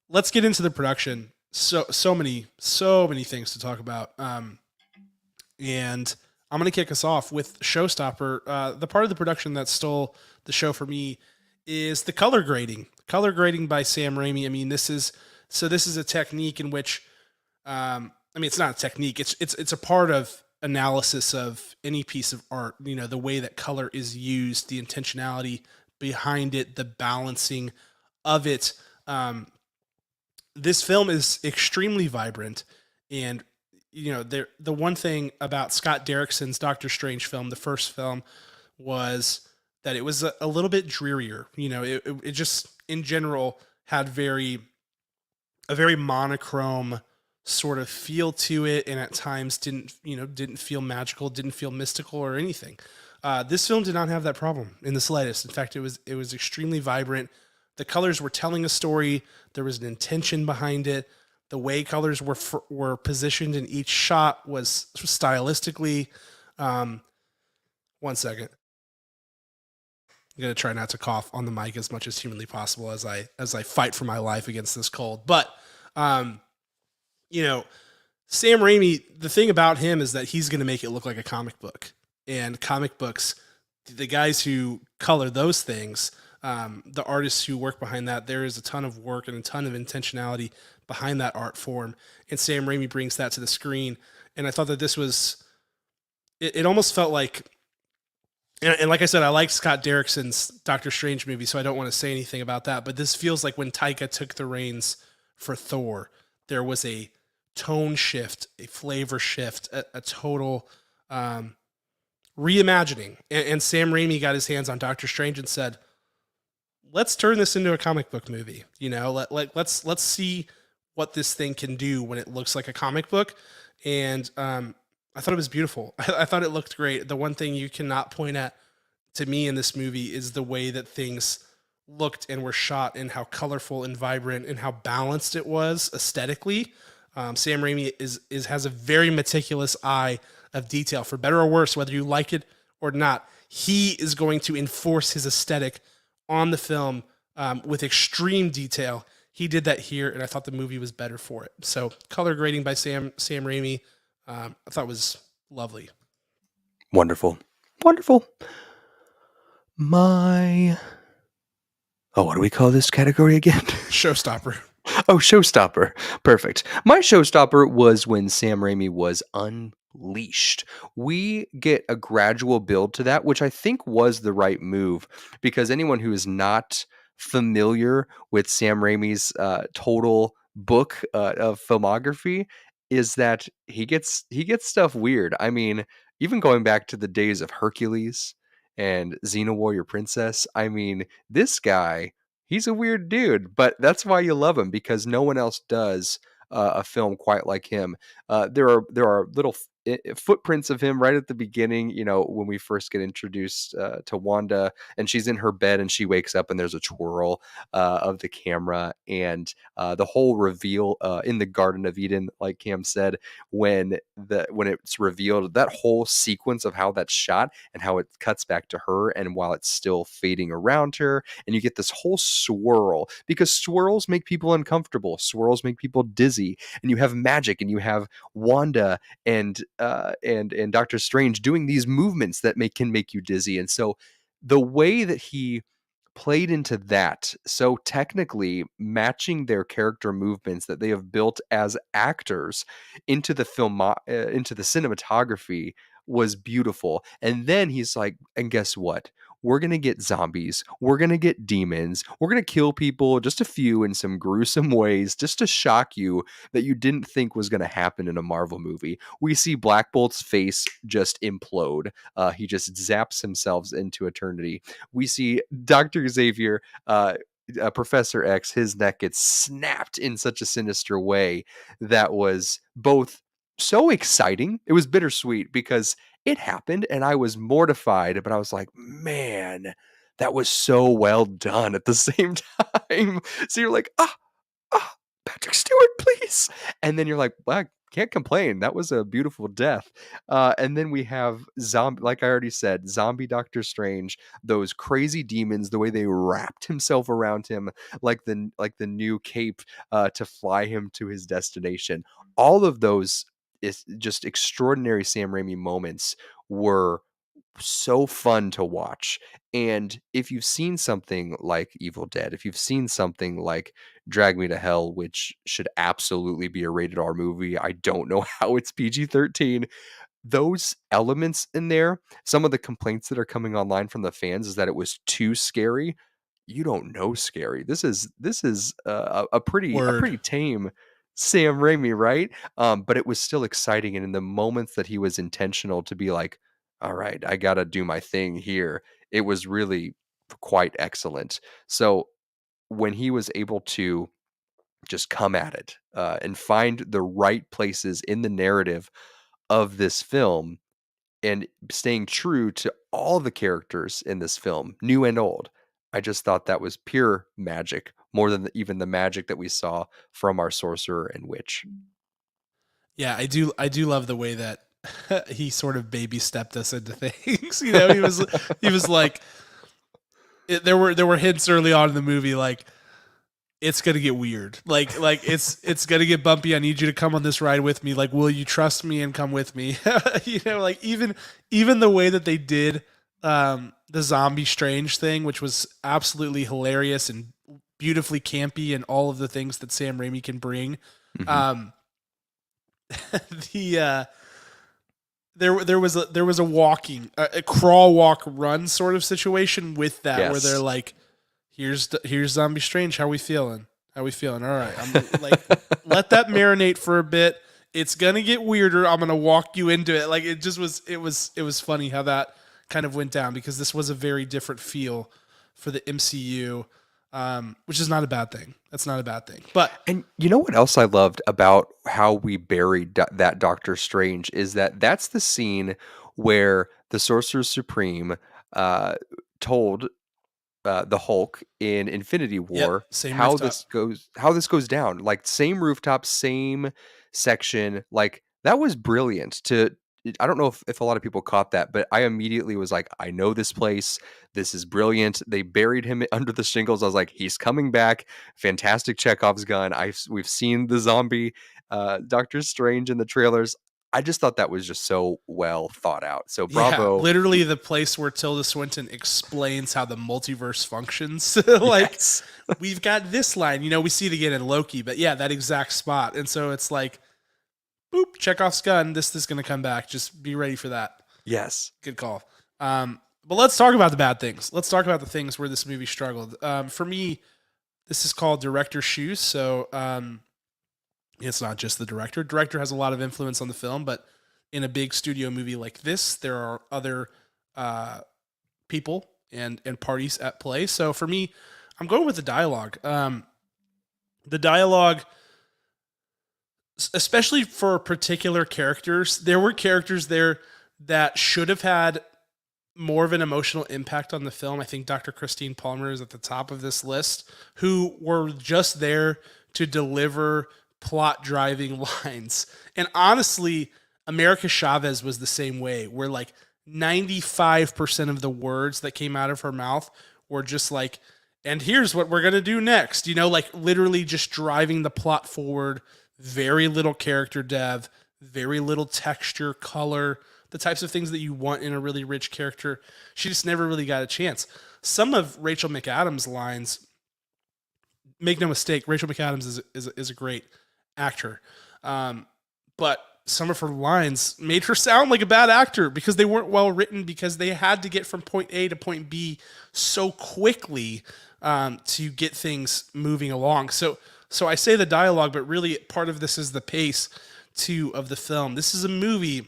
let's get into the production. So many things to talk about. And I'm going to kick us off with Showstopper. The part of the production that stole the show for me is the color grading. Color grading by Sam Raimi. I mean, this is a technique in which, I mean, it's not a technique. It's a part of analysis of any piece of art. You know, the way that color is used, the intentionality behind it, the balancing of it. This film is extremely vibrant, and you know, the one thing about Scott Derrickson's Doctor Strange film, the first film, was that it was a little bit drearier. You know, it just in general had a very monochrome sort of feel to it, and at times didn't feel magical, didn't feel mystical or anything. This film did not have that problem in the slightest. In fact, it was extremely vibrant. The colors were telling a story. There was an intention behind it. The way colors were positioned in each shot was stylistically. One second. I'm gonna try not to cough on the mic as much as humanly possible as I fight for my life against this cold. But um, you know, Sam Raimi, the thing about him is that he's going to make it look like a comic book. And comic books, the guys who color those things, the artists who work behind that, there is a ton of work and a ton of intentionality behind that art form. And Sam Raimi brings that to the screen. And I thought that this was, it almost felt like, and like I said, I like Scott Derrickson's Doctor Strange movie, so I don't want to say anything about that. But this feels like when Taika took the reins for Thor, there was a tone shift, a flavor shift, a total reimagining. And Sam Raimi got his hands on Doctor Strange and said, "Let's turn this into a comic book movie. You know, let's see what this thing can do when it looks like a comic book." And I thought it was beautiful. I thought it looked great. The one thing you cannot point at to me in this movie is the way that things looked and were shot and how colorful and vibrant and how balanced it was aesthetically. Sam Raimi has a very meticulous eye of detail, for better or worse, whether you like it or not. He is going to enforce his aesthetic on the film with extreme detail. He did that here, and I thought the movie was better for it. So, color grading by Sam Raimi, I thought was lovely. Wonderful. My what do we call this category again? Showstopper. Oh, showstopper. Perfect. My showstopper was when Sam Raimi was unleashed. We get a gradual build to that, which I think was the right move, because anyone who is not familiar with Sam Raimi's total book of filmography is that he gets stuff weird. I mean, even going back to the days of Hercules and Xena Warrior Princess, I mean, this guy, he's a weird dude, but that's why you love him, because no one else does a film quite like him. There are little footprints of him right at the beginning. You know, when we first get introduced to Wanda, and she's in her bed and she wakes up and there's a twirl of the camera, and the whole reveal in the Garden of Eden, like Cam said, when it's revealed, that whole sequence of how that's shot and how it cuts back to her, and while it's still fading around her, and you get this whole swirl, because swirls make people uncomfortable, swirls make people dizzy, and you have magic, and you have Wanda and and Doctor Strange doing these movements that can make you dizzy. And so the way that he played into that, so technically matching their character movements that they have built as actors into the into the cinematography was beautiful. And then he's like, and guess what? We're going to get zombies. We're going to get demons. We're going to kill people, just a few in some gruesome ways, just to shock you that you didn't think was going to happen in a Marvel movie. We see Black Bolt's face just implode. He just zaps himself into eternity. We see Dr. Xavier, Professor X, his neck gets snapped in such a sinister way that was both so exciting. It was bittersweet because it happened and I was mortified, but I was like, man, that was so well done at the same time. So you're like, Patrick Stewart, please. And then you're like, well, I can't complain. That was a beautiful death. And then we have zombie, like I already said, zombie Doctor Strange, those crazy demons, the way they wrapped himself around him, like the new cape to fly him to his destination. All of those is just extraordinary Sam Raimi moments were so fun to watch. And if you've seen something like Evil Dead, if you've seen something like Drag Me to Hell, which should absolutely be a rated R movie, I don't know how it's PG-13. Those elements in there, some of the complaints that are coming online from the fans is that it was too scary. You don't know scary. This is a Word. pretty tame Sam Raimi, right? But it was still exciting, and in the moments that he was intentional to be like, all right, I got to do my thing here, it was really quite excellent. So when he was able to just come at it and find the right places in the narrative of this film and staying true to all the characters in this film, new and old, I just thought that was pure magic, more than even the magic that we saw from our sorcerer and witch. Yeah, I do love the way that he sort of baby stepped us into things. You know, he was like there were hints early on in the movie like it's gonna get weird. Like it's gonna get bumpy. I need you to come on this ride with me. Like, will you trust me and come with me? You know, like even the way that they did the zombie strange thing, which was absolutely hilarious and beautifully campy and all of the things that Sam Raimi can bring. Mhm. Um the there was a walking a crawl walk run sort of situation with that where they're Yes. like here's Zombie Strange, how we feeling, all right, I'm like let that marinate for a bit, it's gonna get weirder, I'm gonna walk you into it. Like it was funny how that kind of went down because this was a very different feel for the MCU, which is not a bad thing. That's not a bad thing. But And you know what else I loved about how we buried that Doctor Strange is that that's the scene where the Sorcerer Supreme uh, told the Hulk in Infinity yep, War same rooftop. how this goes down. Like same rooftop, same section. Like that was brilliant. I don't know if a lot of people caught that, but I immediately was like, I know this place. This is brilliant. They buried him under the shingles. I was like, he's coming back. Fantastic Chekhov's gun. We've seen the zombie Doctor Strange in the trailers. I just thought that was just so well thought out. So Yeah, bravo. literally the place where Tilda Swinton explains how the multiverse functions. Like, Yes. we've got this line, we see it again in Loki, but yeah, that exact spot. And so it's like, boop, Chekhov's gun. This is going to come back. Just be ready for that. Yes. Good call. But let's talk about the bad things. Let's talk about the things where this movie struggled. For me, this is called director's shoes. So it's not just the director. Director has a lot of influence on the film, but in a big studio movie like this, there are other people and parties at play. So for me, I'm going with the dialogue. The dialogue, especially for particular characters, there were characters there that should have had more of an emotional impact on the film. I think Dr. Christine Palmer is at the top of this list, who were just there to deliver plot driving lines. And honestly, America Chavez was the same way, where like 95% of the words that came out of her mouth were just like, and here's what we're going to do next, like literally just driving the plot forward, very little character dev, very little texture, color, the types of things that you want in a really rich character. She just never really got a chance. Some of Rachel McAdams' lines, make no mistake, Rachel McAdams is a great actor. But some of her lines made her sound like a bad actor because they weren't well written, because they had to get from point A to point B so quickly to get things moving along. So I say the dialogue, but really part of this is the pace too of the film. This is a movie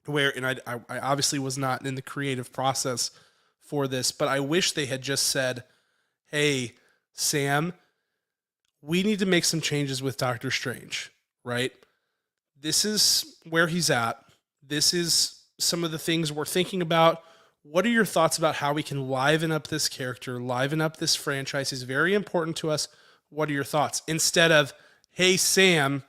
where, and I obviously was not in the creative process for this, but I wish they had just said, "Hey, Sam, we need to make some changes with Doctor Strange, right? This is where he's at. This is some of the things we're thinking about. What are your thoughts about how we can liven up this character, liven up this franchise? Is very important to us. What are your thoughts?" Instead of, "Hey, Sam,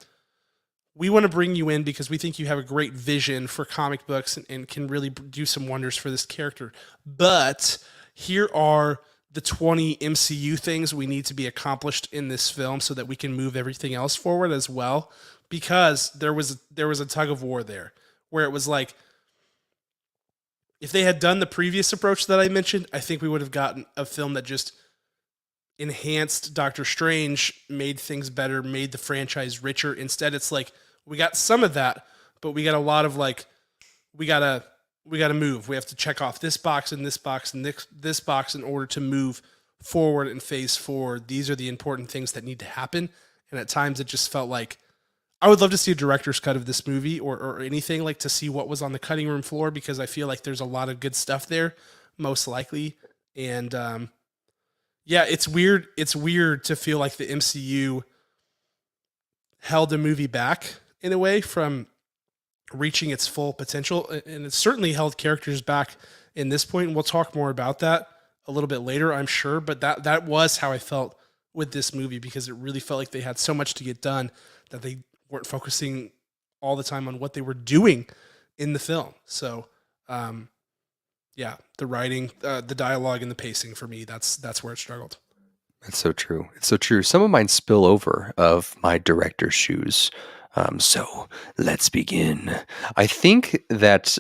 we want to bring you in because we think you have a great vision for comic books and can really do some wonders for this character. But here are the 20 MCU things we need to be accomplished in this film so that we can move everything else forward as well." Because there was a tug of war there where it was like, if they had done the previous approach that I mentioned, I think we would have gotten a film that just enhanced Doctor Strange, made things better, made the franchise richer. Instead, it's like, we got some of that, but we got a lot of like, we gotta move. We have to check off this box and this box and this box in order to move forward in phase 4. These are the important things that need to happen. And at times it just felt like, I would love to see a director's cut of this movie, or anything, like to see what was on the cutting room floor, because I feel like there's a lot of good stuff there, most likely. And yeah, it's weird. It's weird to feel like the MCU held a movie back in a way from reaching its full potential, and it certainly held characters back in this point. And we'll talk more about that a little bit later, I'm sure. But that was how I felt with this movie, because it really felt like they had so much to get done that they weren't focusing all the time on what they were doing in the film. So, yeah, the writing, the dialogue, and the pacing for me, that's where it struggled. That's so true. It's so true. Some of mine spill over of my director's shoes. So let's begin. I think that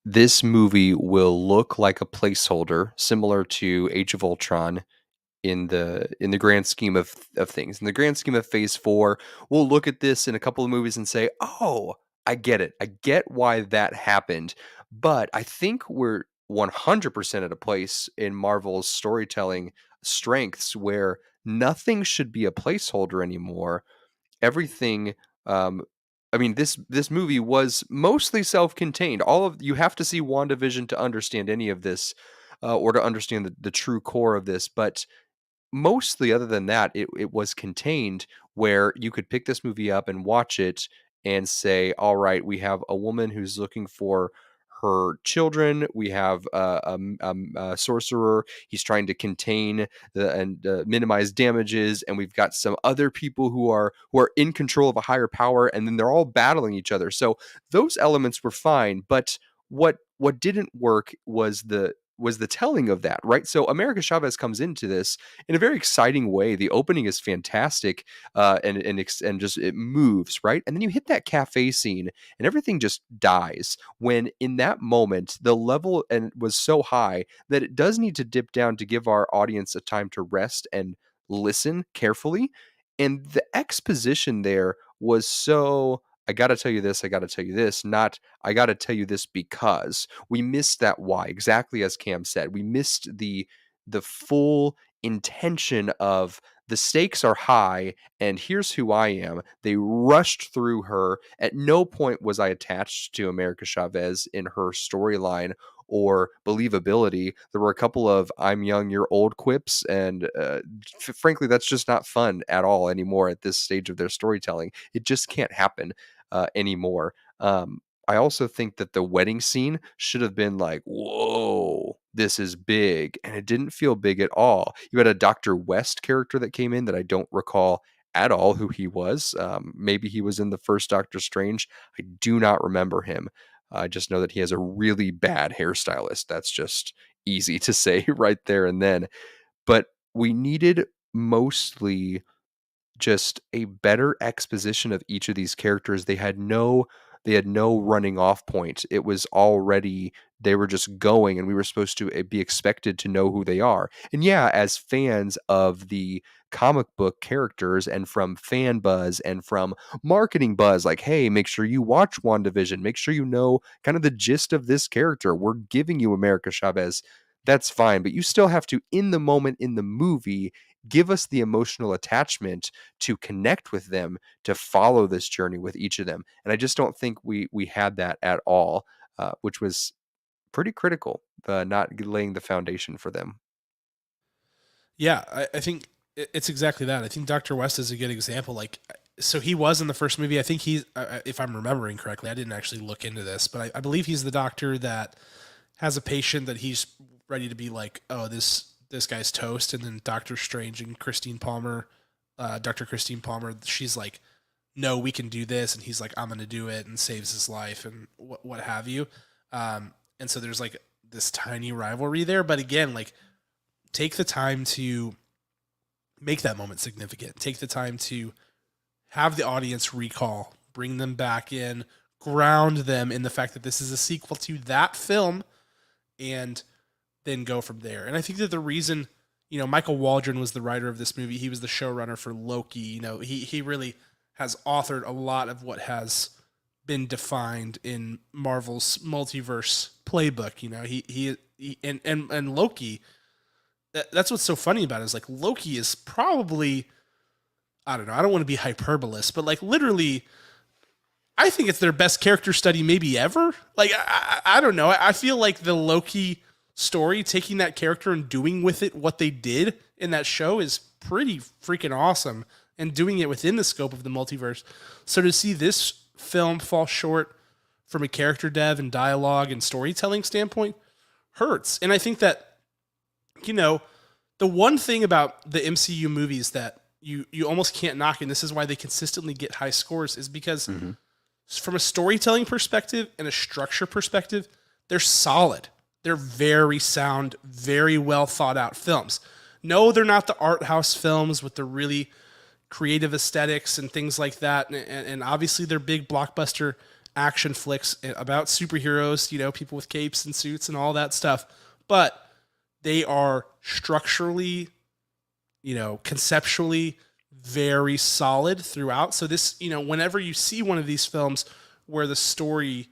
this movie will look like a placeholder similar to Age of Ultron in the grand scheme of things. In the grand scheme of phase 4, we'll look at this in a couple of movies and say, "Oh, I get it. I get why that happened." But I think we're 100% at a place in Marvel's storytelling strengths where nothing should be a placeholder anymore. Everything, um I mean, this movie was mostly self-contained. All of you have to see WandaVision to understand any of this, or to understand the true core of this. But mostly, other than that, it was contained, where you could pick this movie up and watch it and say, all right, we have a woman who's looking for her children. We have a sorcerer. He's trying to contain and minimize damages, and we've got some other people who are in control of a higher power, and then they're all battling each other. So those elements were fine, but what didn't work was the telling of that, right? So America Chavez comes into this in a very exciting way. The opening is fantastic, and just it moves, right? And then you hit that cafe scene, and everything just dies. When in that moment, the level and was so high that it does need to dip down to give our audience a time to rest and listen carefully. And the exposition there was so, I got to tell you this, I got to tell you this, not I got to tell you this, because we missed that why, exactly as Cam said. We missed the full intention of the stakes are high and here's who I am. They rushed through her. At no point was I attached to America Chavez in her storyline or believability. There were a couple of "I'm young, you're old" quips, and frankly, that's just not fun at all anymore at this stage of their storytelling. It just can't happen anymore. I also think that the wedding scene should have been like, whoa, this is big. And it didn't feel big at all. You had a Dr. West character that came in that I don't recall at all who he was. Maybe he was in the first Doctor Strange. I do not remember him. I just know that he has a really bad hairstylist. That's just easy to say right there and then. But we needed mostly just a better exposition of each of these characters. They had no running off point. It was already, they were just going, and we were supposed to be expected to know who they are. And yeah, as fans of the comic book characters and from fan buzz and from marketing buzz, like, hey, make sure you watch WandaVision, make sure you know kind of the gist of this character. We're giving you America Chavez. That's fine, but you still have to, in the moment in the movie, give us the emotional attachment to connect with them, to follow this journey with each of them. And I just don't think we had that at all, which was pretty critical, not laying the foundation for them. Yeah, I think it's exactly that. I think Dr. West is a good example. Like, so he was in the first movie. I think he's, if I'm remembering correctly, I didn't actually look into this, but I believe he's the doctor that has a patient that he's ready to be like, oh, this guy's toast. And then Doctor Strange and Christine Palmer, Dr. Christine Palmer, she's like, no, we can do this. And he's like, I'm going to do it, and saves his life and what have you. And so there's like this tiny rivalry there. But again, like, take the time to make that moment significant. Take the time to have the audience recall, bring them back in, ground them in the fact that this is a sequel to that film, and then go from there. And I think that the reason, Michael Waldron was the writer of this movie. He was the showrunner for Loki. He really has authored a lot of what has been defined in Marvel's multiverse playbook. And Loki, that's what's so funny about it, is like Loki is probably, I don't know, I don't want to be hyperbolous, but like literally, I think it's their best character study maybe ever. Like, I don't know. I feel like the Loki story, taking that character and doing with it what they did in that show, is pretty freaking awesome, and doing it within the scope of the multiverse. So to see this film fall short from a character dev and dialogue and storytelling standpoint hurts. And I think that, the one thing about the MCU movies that you almost can't knock, and this is why they consistently get high scores, is because from a storytelling perspective and a structure perspective, they're solid. They're very sound, very well thought out films. No, they're not the art house films with the really creative aesthetics and things like that. And obviously they're big blockbuster action flicks about superheroes, people with capes and suits and all that stuff. But they are structurally, conceptually very solid throughout. So this, whenever you see one of these films where the story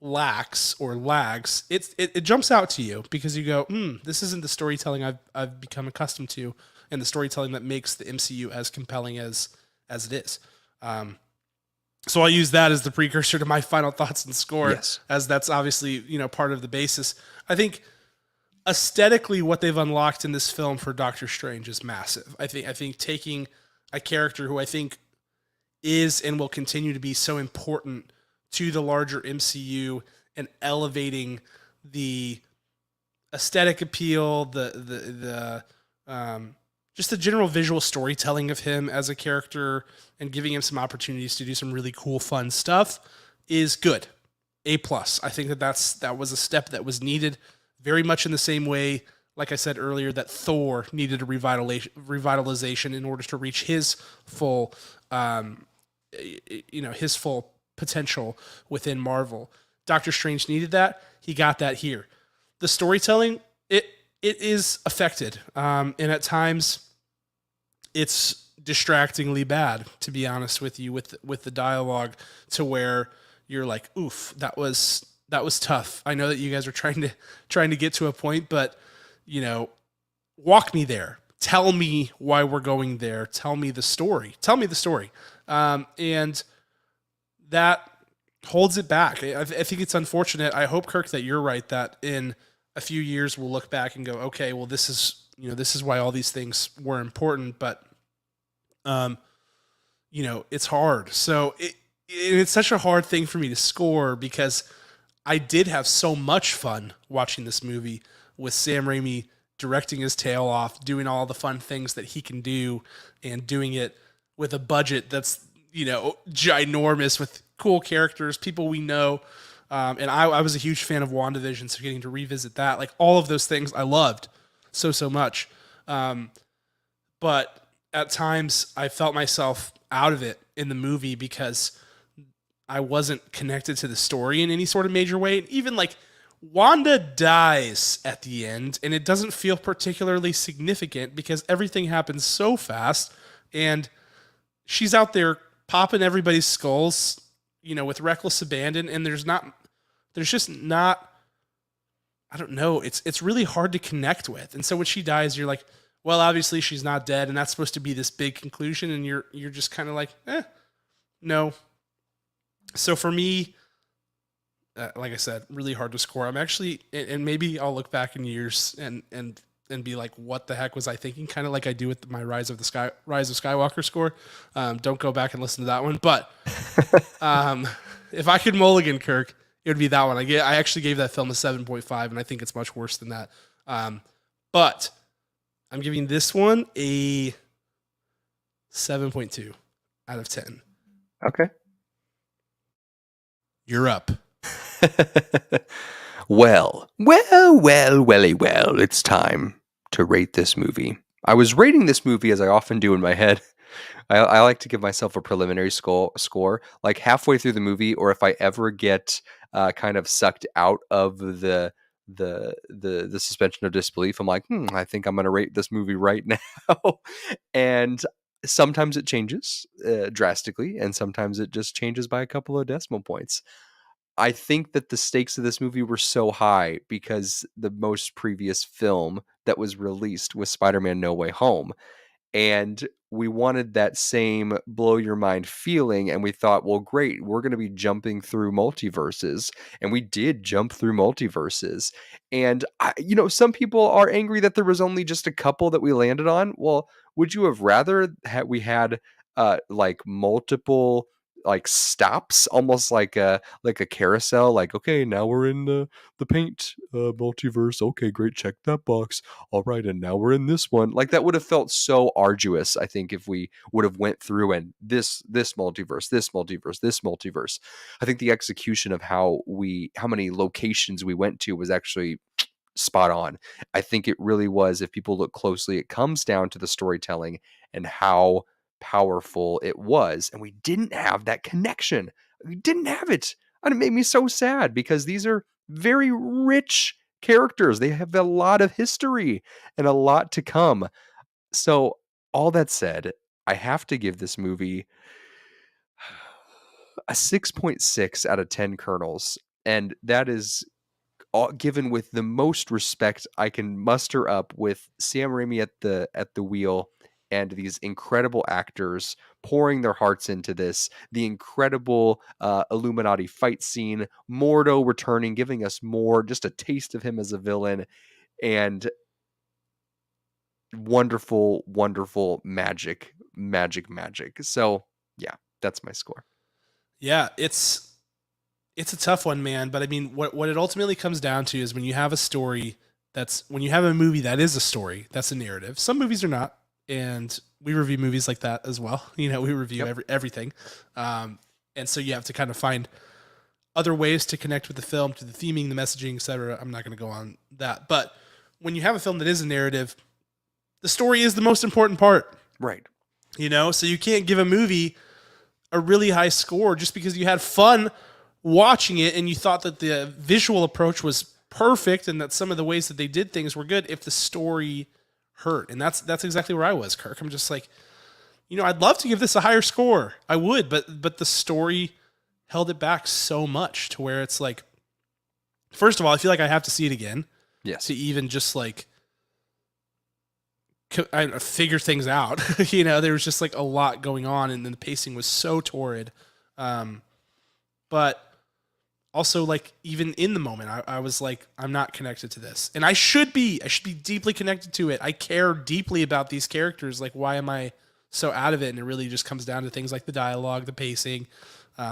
lacks or lags, it jumps out to you, because you go, this isn't the storytelling I've become accustomed to, and the storytelling that makes the MCU as compelling as it is. So I'll use that as the precursor to my final thoughts and score, Yes. as that's obviously, part of the basis. I think aesthetically, what they've unlocked in this film for Doctor Strange is massive. I think taking a character who I think is and will continue to be so important to the larger MCU and elevating the aesthetic appeal, the just the general visual storytelling of him as a character, and giving him some opportunities to do some really cool, fun stuff, is good. A+. I think that was a step that was needed, very much in the same way, like I said earlier, that Thor needed a revitalization in order to reach his full, his full potential within Marvel. Doctor Strange needed that. He got that here. The storytelling, it is affected, and at times it's distractingly bad, to be honest with you, with the dialogue, to where you're like, oof, that was tough. I know that you guys are trying to get to a point, but walk me there. Tell me why we're going there. Tell me the story. And that holds it back. I think it's unfortunate. I hope, Kirk, that you're right, that in a few years we'll look back and go, okay, well, this is why all these things were important, but it's hard. So it's such a hard thing for me to score, because I did have so much fun watching this movie with Sam Raimi directing his tail off, doing all the fun things that he can do, and doing it with a budget that's, ginormous, with cool characters, people we know. And I was a huge fan of WandaVision, so getting to revisit that, like all of those things I loved so much. But at times I felt myself out of it in the movie because I wasn't connected to the story in any sort of major way. Even like Wanda dies at the end, and it doesn't feel particularly significant because everything happens so fast, and she's out there popping everybody's skulls, with reckless abandon, and there's just not. I don't know. It's really hard to connect with, and so when she dies, you're like, well, obviously she's not dead, and that's supposed to be this big conclusion, and you're just kind of like, no. So for me, like I said, really hard to score. I'm actually, and maybe I'll look back in years and be like, what the heck was I thinking? Kind of like I do with my Rise of Skywalker score. Don't go back and listen to that one, but if I could mulligan Kirk, it would be that one. I actually gave that film a 7.5, and I think it's much worse than that. But I'm giving this one a 7.2 out of 10. Okay. You're up. Well, it's time to rate this movie. I was rating this movie as I often do in my head. I like to give myself a preliminary score, like halfway through the movie, or if I ever get kind of sucked out of the suspension of disbelief, I'm like, I think I'm going to rate this movie right now. And sometimes it changes drastically, and sometimes it just changes by a couple of decimal points. I think that the stakes of this movie were so high because the most previous film that was released was Spider-Man No Way Home. And we wanted that same blow your mind feeling. And we thought, well, great, we're going to be jumping through multiverses. And we did jump through multiverses. And, some people are angry that there was only just a couple that we landed on. Well, would you have rather we had like multiple like stops, almost like a carousel, like, okay, now we're in the paint multiverse, okay, great, check that box, all right, and now we're in this one. Like, that would have felt so arduous, I think, if we would have went through and this multiverse, this multiverse, this multiverse. I think the execution of how many locations we went to was actually spot on. I think it really was. If people look closely, it comes down to the storytelling and how powerful it was. And we didn't have that connection. We didn't have it. And it made me so sad because these are very rich characters. They have a lot of history and a lot to come. So, all that said, I have to give this movie a 6.6 out of 10 kernels. And that is given with the most respect I can muster up, with Sam Raimi at the wheel and these incredible actors pouring their hearts into this, the incredible Illuminati fight scene, Mordo returning, giving us more, just a taste of him as a villain, and wonderful, wonderful magic. So yeah, that's my score. Yeah, it's a tough one, man. But I mean, what it ultimately comes down to is when you have when you have a movie that is a story, that's a narrative. Some movies are not, and we review movies like that as well. We review everything, and so you have to kind of find other ways to connect with the film, to the theming, the messaging, etc. I'm not going to go on that, but when you have a film that is a narrative, the story is the most important part, right? So you can't give a movie a really high score just because you had fun watching it and you thought that the visual approach was perfect and that some of the ways that they did things were good if the story hurt. And that's exactly where I was, Kirk. I'm just like, I'd love to give this a higher score. I would, but the story held it back so much to where it's like, first of all, I feel like I have to see it again. Yes. To even just like figure things out. There was just like a lot going on and then the pacing was so torrid. But also, like, even in the moment, I was like, I'm not connected to this. And I should be deeply connected to it. I care deeply about these characters. Like, why am I so out of it? And it really just comes down to things like the dialogue, the pacing,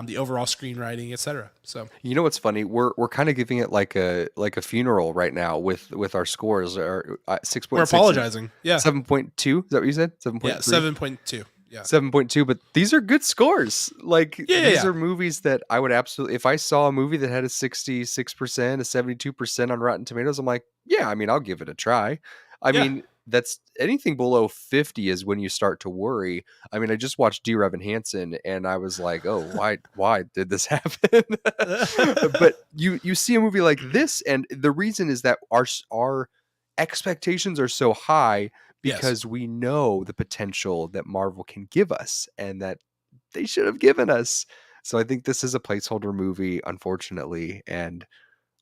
the overall screenwriting, etc. So, what's funny? We're kind of giving it like a funeral right now with our scores. Our 6.6. We're apologizing. Yeah. 7.2. Is that what you said? 7.3. Yeah. 7.2. Yeah. 7.2, but these are good scores. Like, these are movies that I would absolutely, if I saw a movie that had a 66%, a 72% on Rotten Tomatoes, I'm like, yeah, I mean, I'll give it a try. I mean, that's anything below 50 is when you start to worry. I mean, I just watched Dear Evan Hansen and I was like, oh, why did this happen? But you see a movie like this, and the reason is that our expectations are so high Yes. because we know the potential that Marvel can give us and that they should have given us. So I think this is a placeholder movie, unfortunately, and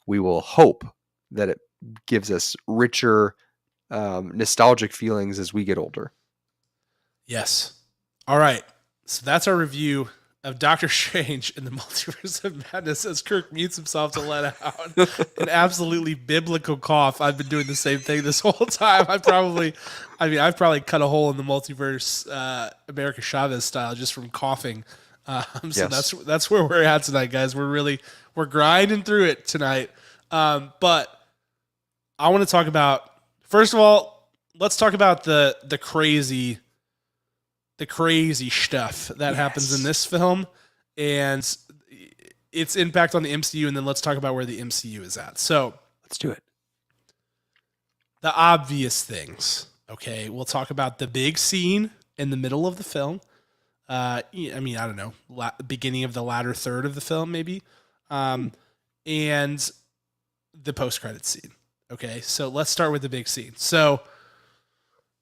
we will hope that it gives us richer, nostalgic feelings as we get older. Yes. All right. So that's our review of Doctor Strange in the Multiverse of Madness as Kirk mutes himself to let out an absolutely biblical cough. I've been doing the same thing this whole time. I've probably cut a hole in the multiverse, America Chavez style, just from coughing. So Yes. that's where we're at tonight, guys. We're grinding through it tonight. But I want to talk about, first of all, let's talk about the crazy stuff that happens in this film and its impact on the MCU, and then let's talk about where the MCU is at. So Let's do it. the obvious things. Okay, we'll talk about the big scene in the middle of the film. I mean, I don't know, beginning of the latter third of the film, maybe, and the post-credit scene. Okay, so let's start with the big scene. So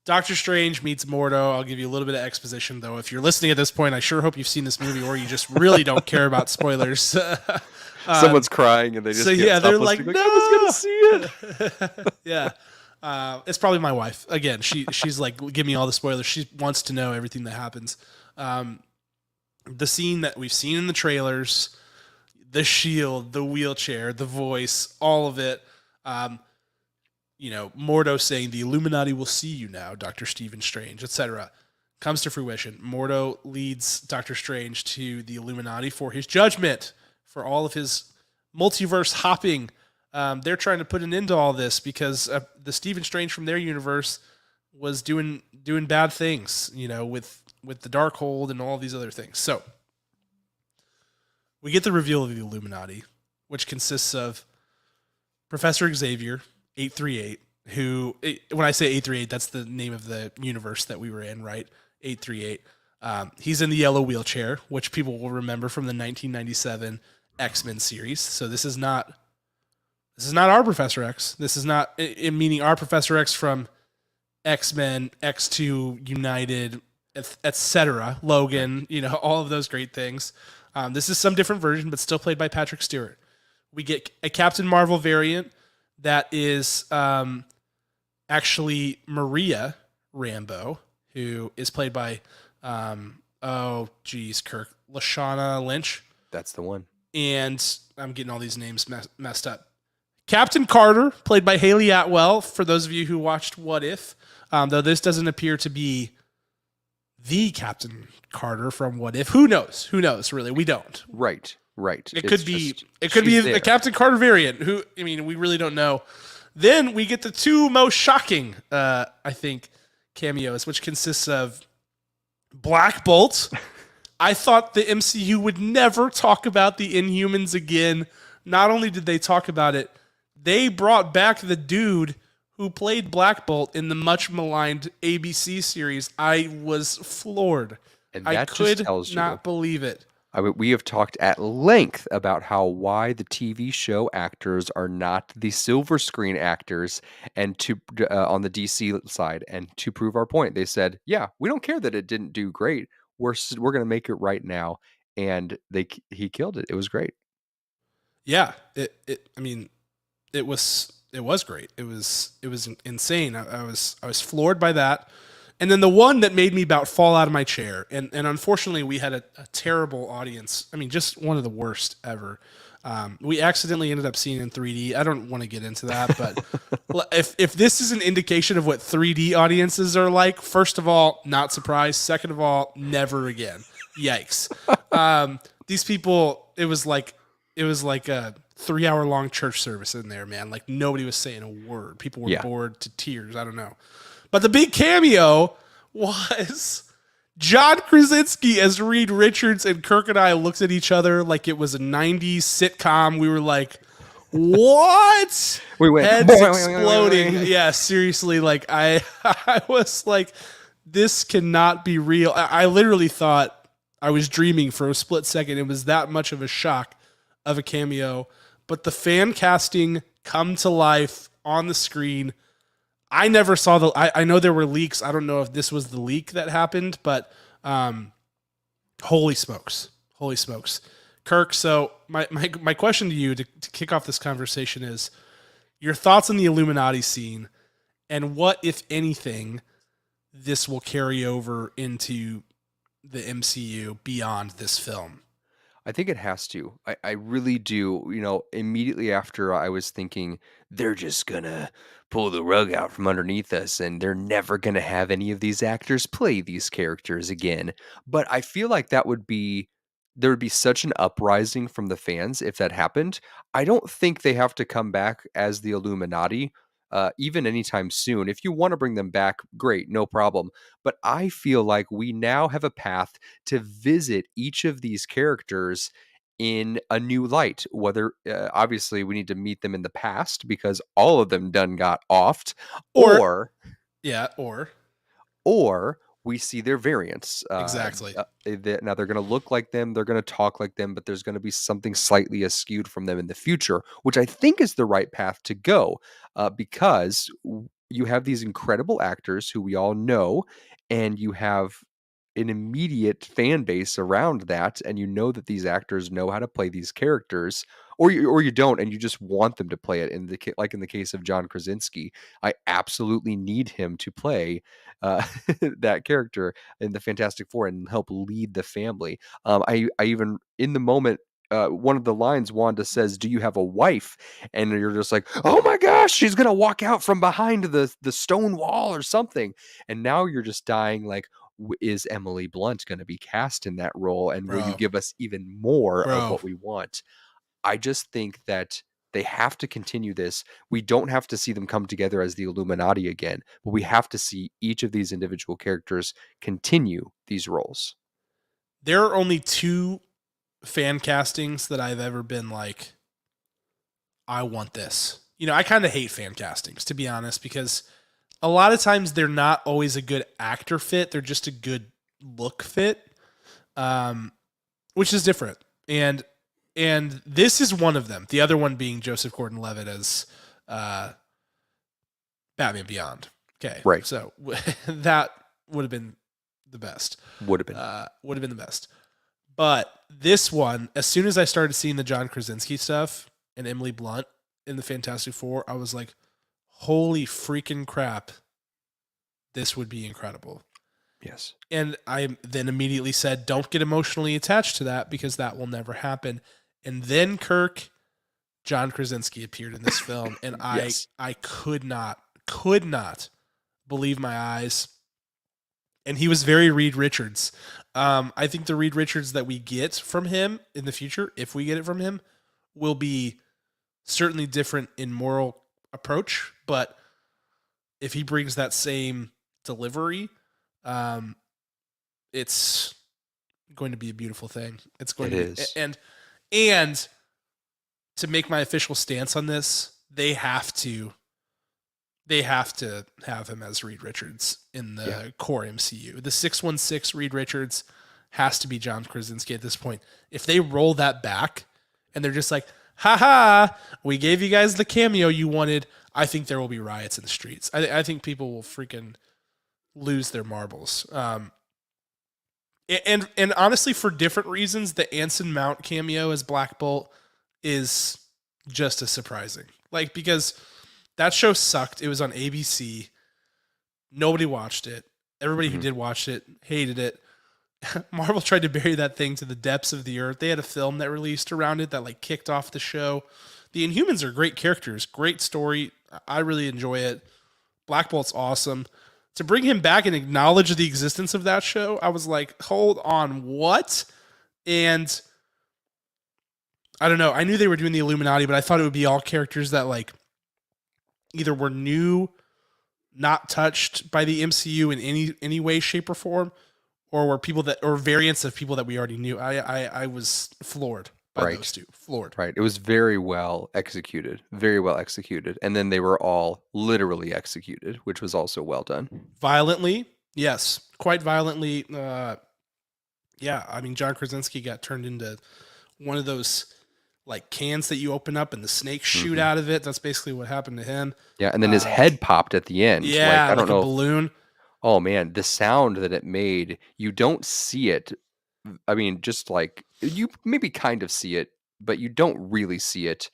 Doctor Strange meets Mordo. I'll give you a little bit of exposition, though. If you're listening at this point, I sure hope you've seen this movie, or you just really don't care about spoilers. Someone's crying, and they just they're like, no, I was gonna see it. Yeah, it's probably my wife. Again, she's like, give me all the spoilers. She wants to know everything that happens. The scene that we've seen in the trailers, the shield, the wheelchair, the voice, all of it. Mordo saying the Illuminati will see you now, Dr. Stephen Strange, etc., comes to fruition. Mordo leads Dr. Strange to the Illuminati for his judgment, for all of his multiverse hopping. They're trying to put an end to all this because the Stephen Strange from their universe was doing bad things, with the Darkhold and all these other things. So we get the reveal of the Illuminati, which consists of Professor Xavier, 838, who, when I say 838, that's the name of the universe that we were in, right? 838. He's in the yellow wheelchair, which people will remember from the 1997 X-Men series. So this is not our Professor X. This is not, meaning our Professor X from X-Men, X2, United, etc., Logan, all of those great things. This is some different version, but still played by Patrick Stewart. We get a Captain Marvel variant that is actually Maria Rambeau, who is played by, Kirk, Lashana Lynch. That's the one. And I'm getting all these names messed up. Captain Carter, played by Haley Atwell, for those of you who watched What If, though this doesn't appear to be the Captain Carter from What If. Who knows? Really? We don't. Right. It could be a Captain Carter variant. We really don't know. Then we get the two most shocking, I think, cameos, which consists of Black Bolt. I thought the MCU would never talk about the Inhumans again. Not only did they talk about it, they brought back the dude who played Black Bolt in the much maligned ABC series. I was floored. And that I could just tells you, not believe it. We have talked at length about why the TV show actors are not the silver screen actors, and on the DC side, and to prove our point, they said, "Yeah, we don't care that it didn't do great. We're going to make it right now," and he killed it. It was great. Yeah, it was great. It was insane. I was floored by that. And then the one that made me about fall out of my chair, and unfortunately we had a terrible audience. I mean, just one of the worst ever. We accidentally ended up seeing in 3D. I don't want to get into that, but if this is an indication of what 3D audiences are like, first of all, not surprised. Second of all, never again. Yikes. These people, it was like a 3-hour long church service in there, man. Like nobody was saying a word. People were bored to tears. I don't know. But the big cameo was John Krasinski as Reed Richards, and Kirk and I looked at each other like it was a 90s sitcom. We were like, What? We went Heads exploding. Yeah, seriously. Like I was like, this cannot be real. I literally thought I was dreaming for a split second. It was that much of a shock of a cameo. But the fan casting come to life on the screen. I never saw I know there were leaks. I don't know if this was the leak that happened, but holy smokes. Holy smokes. Kirk, so my question to you to kick off this conversation is your thoughts on the Illuminati scene and what, if anything, this will carry over into the MCU beyond this film. I think it has to. I really do. Immediately after I was thinking, they're just gonna pull the rug out from underneath us and they're never gonna have any of these actors play these characters again. But I feel like there would be such an uprising from the fans if that happened. I don't think they have to come back as the Illuminati. Even anytime soon. If you want to bring them back, great, no problem. But I feel like we now have a path to visit each of these characters in a new light. Whether obviously we need to meet them in the past because all of them done got offed, Or or yeah, or or we see their variants. exactly. Now they're going to look like them, they're going to talk like them, but there's going to be something slightly askewed from them in the future, which I think is the right path to go because you have these incredible actors who we all know, and you have an immediate fan base around that, and you know that these actors know how to play these characters, or you don't, and you just want them to play it. Like in the case of John Krasinski, I absolutely need him to play that character in the Fantastic Four and help lead the family. I even in the moment. One of the lines Wanda says, "Do you have a wife?" And you're just like, "Oh my gosh, she's gonna walk out from behind the stone wall or something." And now you're just dying. Like, is Emily Blunt going to be cast in that role? And will you Bro. give us even more of Bro. what we want? I just think that they have to continue this. We don't have to see them come together as the Illuminati again, but we have to see each of these individual characters continue these roles. There are only two fan castings that I've ever been like, I want this. I kind of hate fan castings, to be honest, because a lot of times they're not always a good actor fit. They're just a good look fit, which is different. And this is one of them. The other one being Joseph Gordon-Levitt as Batman Beyond. Okay, Right. so that would have been the best. Would have been. Would have been the best. But this one, as soon as I started seeing the John Krasinski stuff and Emily Blunt in the Fantastic Four, I was like, holy freaking crap. This would be incredible. Yes. And I then immediately said, don't get emotionally attached to that because that will never happen. And then John Krasinski appeared in this film, and Yes. I could not believe my eyes. And he was very Reed Richards. I think the Reed Richards that we get from him in the future, if we get it from him, will be certainly different in moral approach. But if he brings that same delivery, it's going to be a beautiful thing. It's going to be, and to make my official stance on this, they have to have him as Reed Richards in the core MCU. The 616 Reed Richards has to be John Krasinski at this point. If they roll that back and they're just like, haha, we gave you guys the cameo you wanted, I think there will be riots in the streets. I think people will freaking lose their marbles. And honestly, for different reasons, the Anson Mount cameo as Black Bolt is just as surprising. Like, because that show sucked. It was on ABC. Nobody watched it. Everybody who did watch it hated it. Marvel tried to bury that thing to the depths of the earth. They had a film that released around it that like kicked off the show. The Inhumans are great characters, great story. I really enjoy it. Black Bolt's awesome. To bring him back and acknowledge the existence of that show, I was like, hold on, what? And I don't know. I knew they were doing the Illuminati, but I thought it would be all characters that like either were new, not touched by the MCU in any way, shape, or form, or were people that or variants of people that we already knew. I was floored. by those Right. two. Floored. Right. It was very well executed. Very well executed. And then they were all literally executed, which was also well done. Violently, yes, quite violently. Yeah, I mean, John Krasinski got turned into one of those like cans that you open up and the snakes shoot Hmm. out of it. That's basically what happened to him. Yeah. And then his Um, head popped at the end. Like, yeah, I don't like a know if, balloon. oh man, the sound that it made, you don't see it. I mean, just like you maybe kind of see it, but you don't really see it.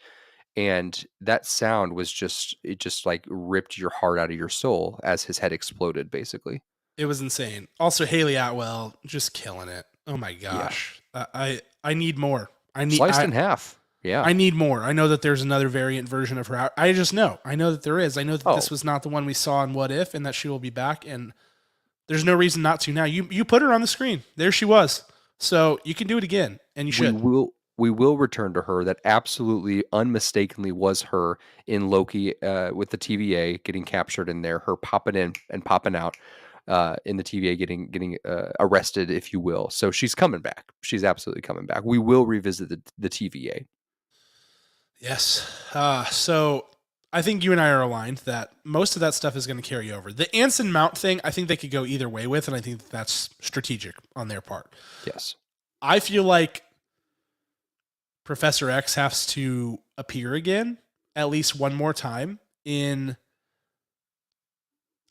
And that sound was just, it just like ripped your heart out of your soul as his head exploded, basically. It was insane. Also, Haley Atwell just killing it. Oh my Yeah. gosh, I need more. I need Sliced I in half. Yeah. I need more. I know that there's another variant version of her. I just know. I know that there is. I know that this Oh, was not the one we saw in What If, and that she will be back. And there's no reason not to now. You put her on the screen. There she was. So you can do it again, and you we should. will we will return to her. That absolutely unmistakably was her in Loki, with the TVA getting captured in there, her popping in and popping out, in the TVA getting arrested, if you will. So she's coming back. She's absolutely coming back. We will revisit the TVA. Yes. So I think you and I are aligned that most of that stuff is going to carry over. The Anson Mount thing, I think they could go either way with, and I think that's strategic on their part. Yes. I feel like Professor X has to appear again at least one more time in.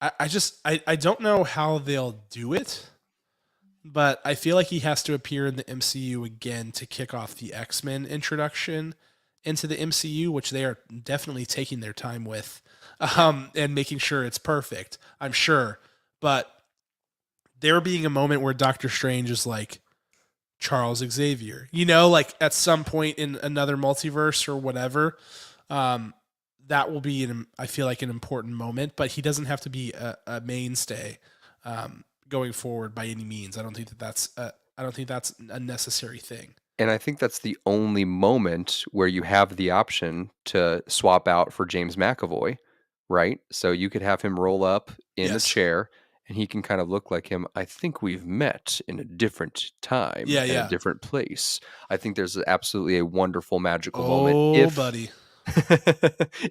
I don't know how they'll do it, but I feel like he has to appear in the MCU again to kick off the X-Men introduction into the MCU, which they are definitely taking their time with, and making sure it's perfect. I'm sure, but there being a moment where Doctor Strange is like Charles Xavier, like at some point in another multiverse or whatever. Um, that will be, I feel like, an important moment, but he doesn't have to be a mainstay going forward by any means. I don't think that's a necessary thing. And I think that's the only moment where you have the option to swap out for James McAvoy, right? So you could have him roll up in the Yes. chair and he can kind of look like him. I think we've met in a different time Yeah. and a Yeah. different place. I think there's absolutely a wonderful magical moment Oh, if buddy.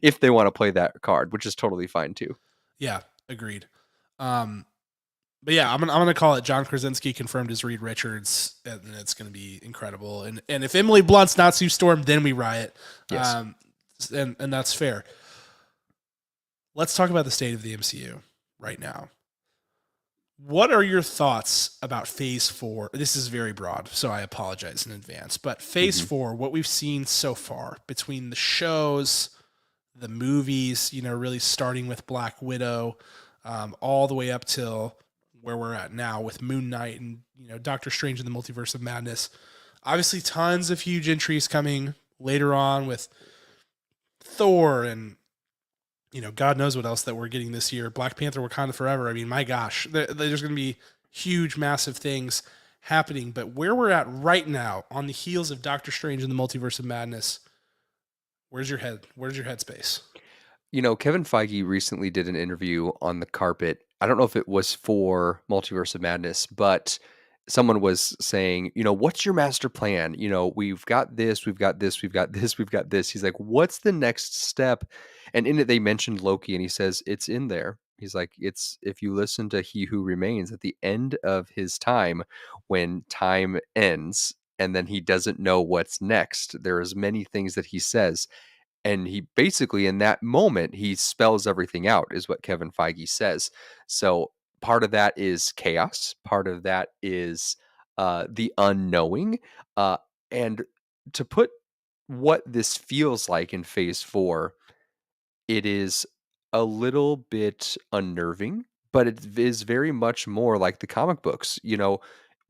if they want to play that card, which is totally fine too. Yeah. Agreed. Um, but yeah, I'm gonna call it John Krasinski confirmed as Reed Richards, and it's gonna be incredible. And if Emily Blunt's not Sue Storm, then we riot. Yes. And that's fair. Let's talk about the state of the MCU right now. What are your thoughts about Phase 4? This is very broad, so I apologize in advance. But Phase Mhm. 4, what we've seen so far between the shows, the movies, really starting with Black Widow, all the way up till where we're at now with Moon Knight and Doctor Strange in the Multiverse of Madness. Obviously, tons of huge entries coming later on with Thor and God knows what else that we're getting this year. Black Panther, Wakanda Forever. I mean, my gosh, there's going to be huge, massive things happening. But where we're at right now, on the heels of Doctor Strange and the Multiverse of Madness, where's your head? Where's your headspace? Kevin Feige recently did an interview on the carpet. I don't know if it was for Multiverse of Madness, but someone was saying, what's your master plan? We've got this, we've got this, we've got this, we've got this. He's like, what's the next step? And in it, they mentioned Loki, and he says, it's in there. He's like, it's if you listen to He Who Remains at the end of his time, when time ends, and then he doesn't know what's next. There's many things that he says, and he basically, in that moment, he spells everything out, is what Kevin Feige says. So part of that is chaos. Part of that is the unknowing. And to put what this feels like in phase 4, it is a little bit unnerving, but it is very much more like the comic books.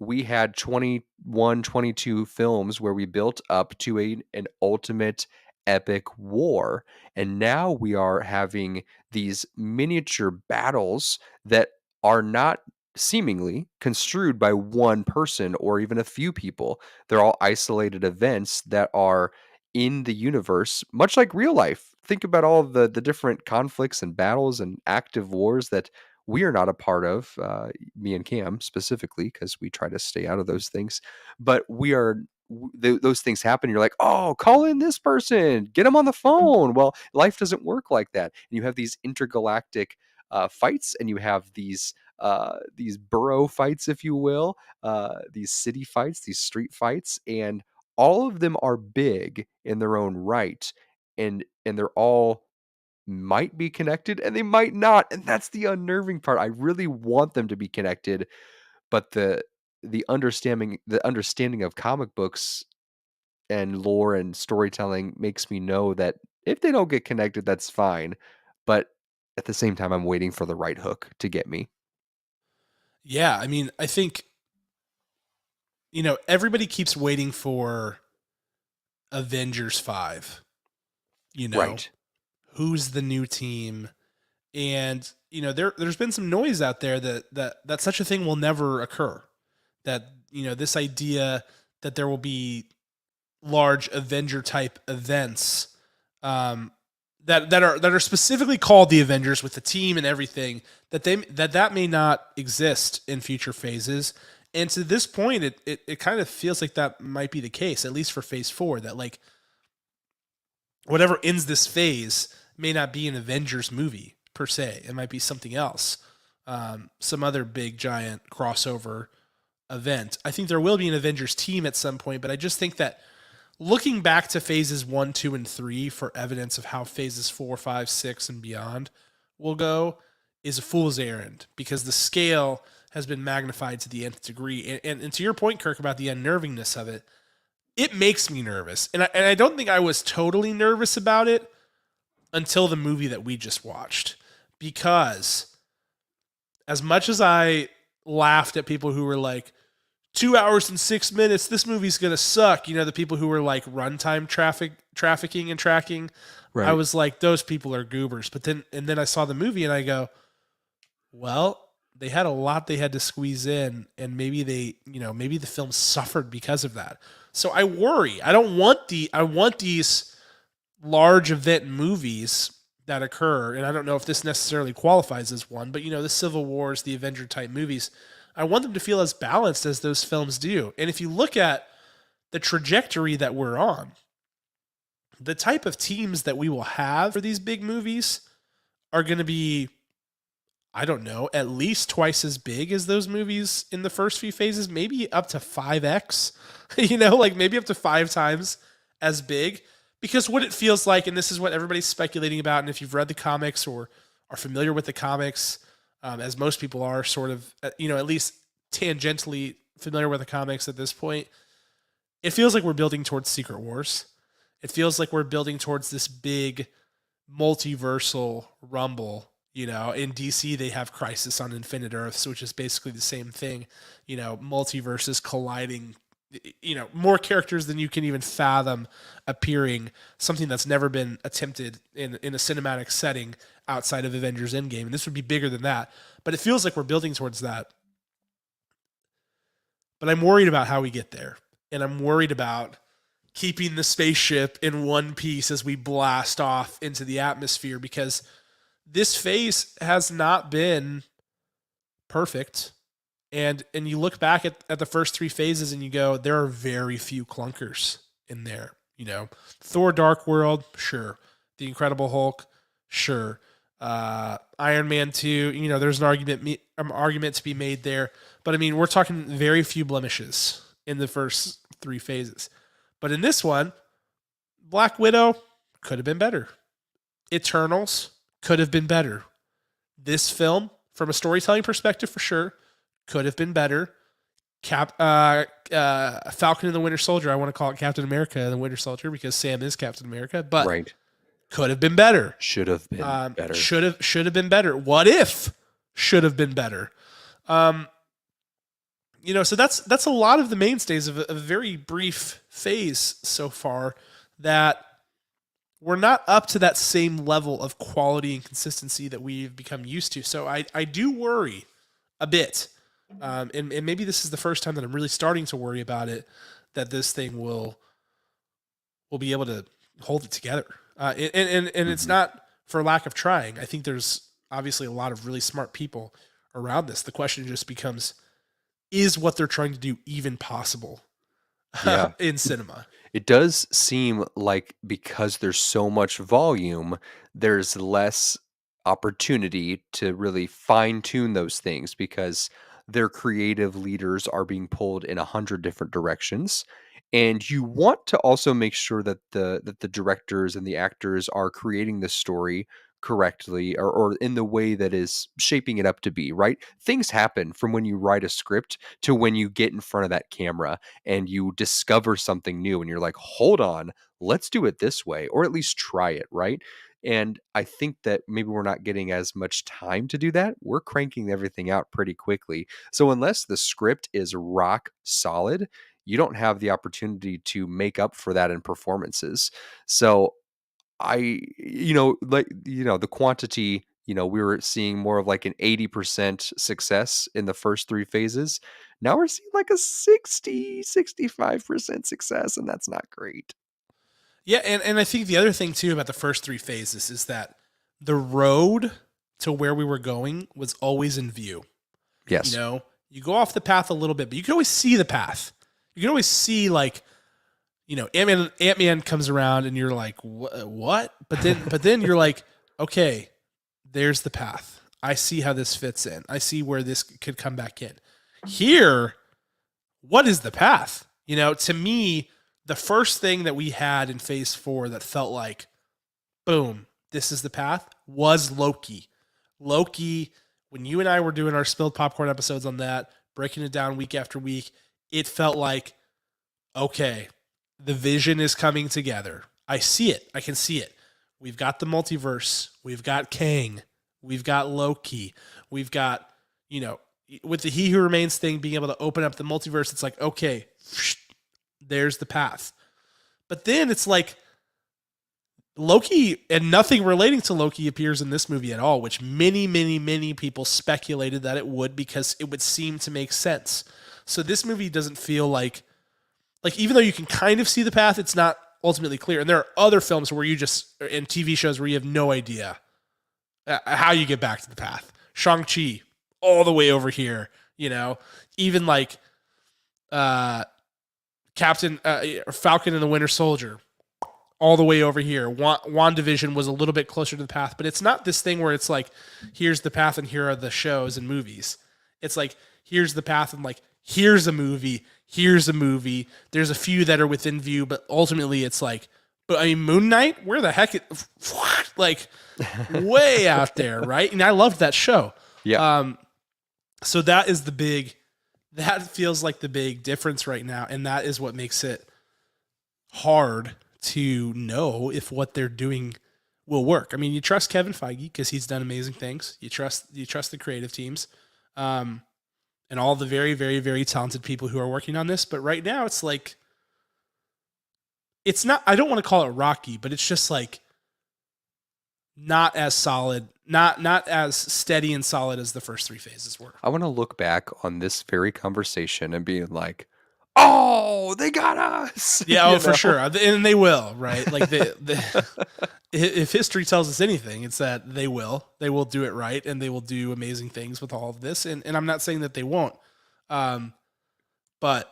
We had 21, 22 films where we built up to an ultimate epic war. And now we are having these miniature battles that are not seemingly construed by one person or even a few people. They're all isolated events that are in the universe, much like real life. Think about all the different conflicts and battles and active wars that we are not a part of, me and Cam specifically, because we try to stay out of those things. But we are those things happen. You're like, oh, call in this person, get them on the phone. Well, life doesn't work like that. And you have these intergalactic fights, and you have these borough fights, if you will, these city fights, these street fights, and all of them are big in their own right, and they're all might be connected and they might not, and that's the unnerving part. I really want them to be connected, but the understanding of comic books and lore and storytelling makes me know that if they don't get connected, that's fine. But at the same time, I'm waiting for the right hook to get me. Yeah, I mean, I think everybody keeps waiting for Avengers 5. You know, Right. who's the new team? And there's been some noise out there that such a thing will never occur. That this idea that there will be large Avenger type events, that are specifically called the Avengers with the team and everything, that may not exist in future phases. And to this point, it kind of feels like that might be the case, at least for Phase 4. That like whatever ends this phase may not be an Avengers movie per se. It might be something else, some other big giant crossover event. I think there will be an Avengers team at some point, but I just think that looking back to phases 1, 2, and 3 for evidence of how phases 4, 5, 6, and beyond will go is a fool's errand, because the scale has been magnified to the nth degree. And to your point, Kirk, about the unnervingness of it, it makes me nervous. And I don't think I was totally nervous about it until the movie that we just watched. Because as much as I laughed at people who were like, 2 hours and 6 minutes, this movie's going to suck. The people who were like runtime trafficking and tracking. Right. I was like, those people are goobers. But then I saw the movie and I go, well, they had a lot they had to squeeze in, and maybe maybe the film suffered because of that. So I worry. I want these large event movies that occur, and I don't know if this necessarily qualifies as one, but the Civil Wars, the Avenger type movies, I want them to feel as balanced as those films do. And if you look at the trajectory that we're on, the type of teams that we will have for these big movies are going to be, I don't know, at least twice as big as those movies in the first few phases, maybe up to 5x, like maybe up to 5 times as big. Because what it feels like, and this is what everybody's speculating about, and if you've read the comics or are familiar with the comics, as most people are sort of, at least tangentially familiar with the comics at this point, it feels like we're building towards Secret Wars. It feels like we're building towards this big multiversal rumble. In DC, they have Crisis on Infinite Earths, which is basically the same thing. Multiverses colliding, more characters than you can even fathom appearing, something that's never been attempted in a cinematic setting outside of Avengers Endgame. And this would be bigger than that. But it feels like we're building towards that. But I'm worried about how we get there. And I'm worried about keeping the spaceship in one piece as we blast off into the atmosphere, because this phase has not been perfect. And you look back at the first 3 phases and you go, there are very few clunkers in there. Thor Dark World, sure. The Incredible Hulk, sure. Iron Man 2, there's an argument to be made there. But I mean, we're talking very few blemishes in the first 3 phases. But in this one, Black Widow could have been better. Eternals could have been better. This film, from a storytelling perspective, for sure, could have been better. Falcon and the Winter Soldier, I want to call it Captain America and the Winter Soldier because Sam is Captain America, but Right. could have been better. Should have been better. Should have been better. What if should have been better? So that's a lot of the mainstays of a very brief phase so far, that we're not up to that same level of quality and consistency that we've become used to. So I do worry a bit. And maybe this is the first time that I'm really starting to worry about it, that this thing will be able to hold it together. And it's not for lack of trying. I think there's obviously a lot of really smart people around this. The question just becomes, is what they're trying to do even possible? Yeah. in cinema. It does seem like because there's so much volume, there's less opportunity to really fine tune those things because their creative leaders are being pulled in 100 different directions. And you want to also make sure that the directors and the actors are creating the story correctly or in the way that is shaping it up to be, right? Things happen from when you write a script to when you get in front of that camera and you discover something new and you're like, hold on, let's do it this way, or at least try it, right? And I think that maybe we're not getting as much time to do that. We're cranking everything out pretty quickly. So unless the script is rock solid, you don't have the opportunity to make up for that in performances. So the quantity, we were seeing more of like an 80% success in the first three phases. Now we're seeing like a 65% success, and that's not great. Yeah, and I think the other thing too about the first three phases is that the road to where we were going was always in view. Yes. You know, you go off the path a little bit, but you can always see the path. You can always see like, Ant-Man comes around and you're like, what? But then you're like, okay, there's the path. I see how this fits in. I see where this could come back in. Here, what is the path? To me, the first thing that we had in phase 4 that felt like, boom, this is the path was Loki. Loki, when you and I were doing our spilled popcorn episodes on that, breaking it down week after week, it felt like, okay, the vision is coming together. I see it. I can see it. We've got the multiverse. We've got Kang. We've got Loki. We've got, with the He Who Remains thing being able to open up the multiverse, it's like, okay, there's the path. But then it's like Loki, and nothing relating to Loki appears in this movie at all, which many, many, many people speculated that it would because it would seem to make sense. So this movie doesn't feel like even though you can kind of see the path, it's not ultimately clear. And there are other films where and TV shows where you have no idea how you get back to the path. Shang-Chi, all the way over here, even like Falcon and the Winter Soldier, all the way over here. WandaVision was a little bit closer to the path, but it's not this thing where it's like, here's the path and here are the shows and movies. It's like, here's the path and like, here's a movie. There's a few that are within view, but ultimately it's like, Moon Knight, where the heck like way out there, right? And I loved that show. Yeah. So that feels like the big difference right now. And that is what makes it hard to know if what they're doing will work. I mean, you trust Kevin Feige because he's done amazing things. You trust the creative teams. And all the very, very, very talented people who are working on this. But right now it's like, it's not, I don't want to call it rocky, but it's just like not as solid, not as steady and solid as the first three phases were. I want to look back on this very conversation and being like, oh, they got us. Yeah, for sure. And they will, right? Like if history tells us anything, it's that they will do it right, and they will do amazing things with all of this. And I'm not saying that they won't. But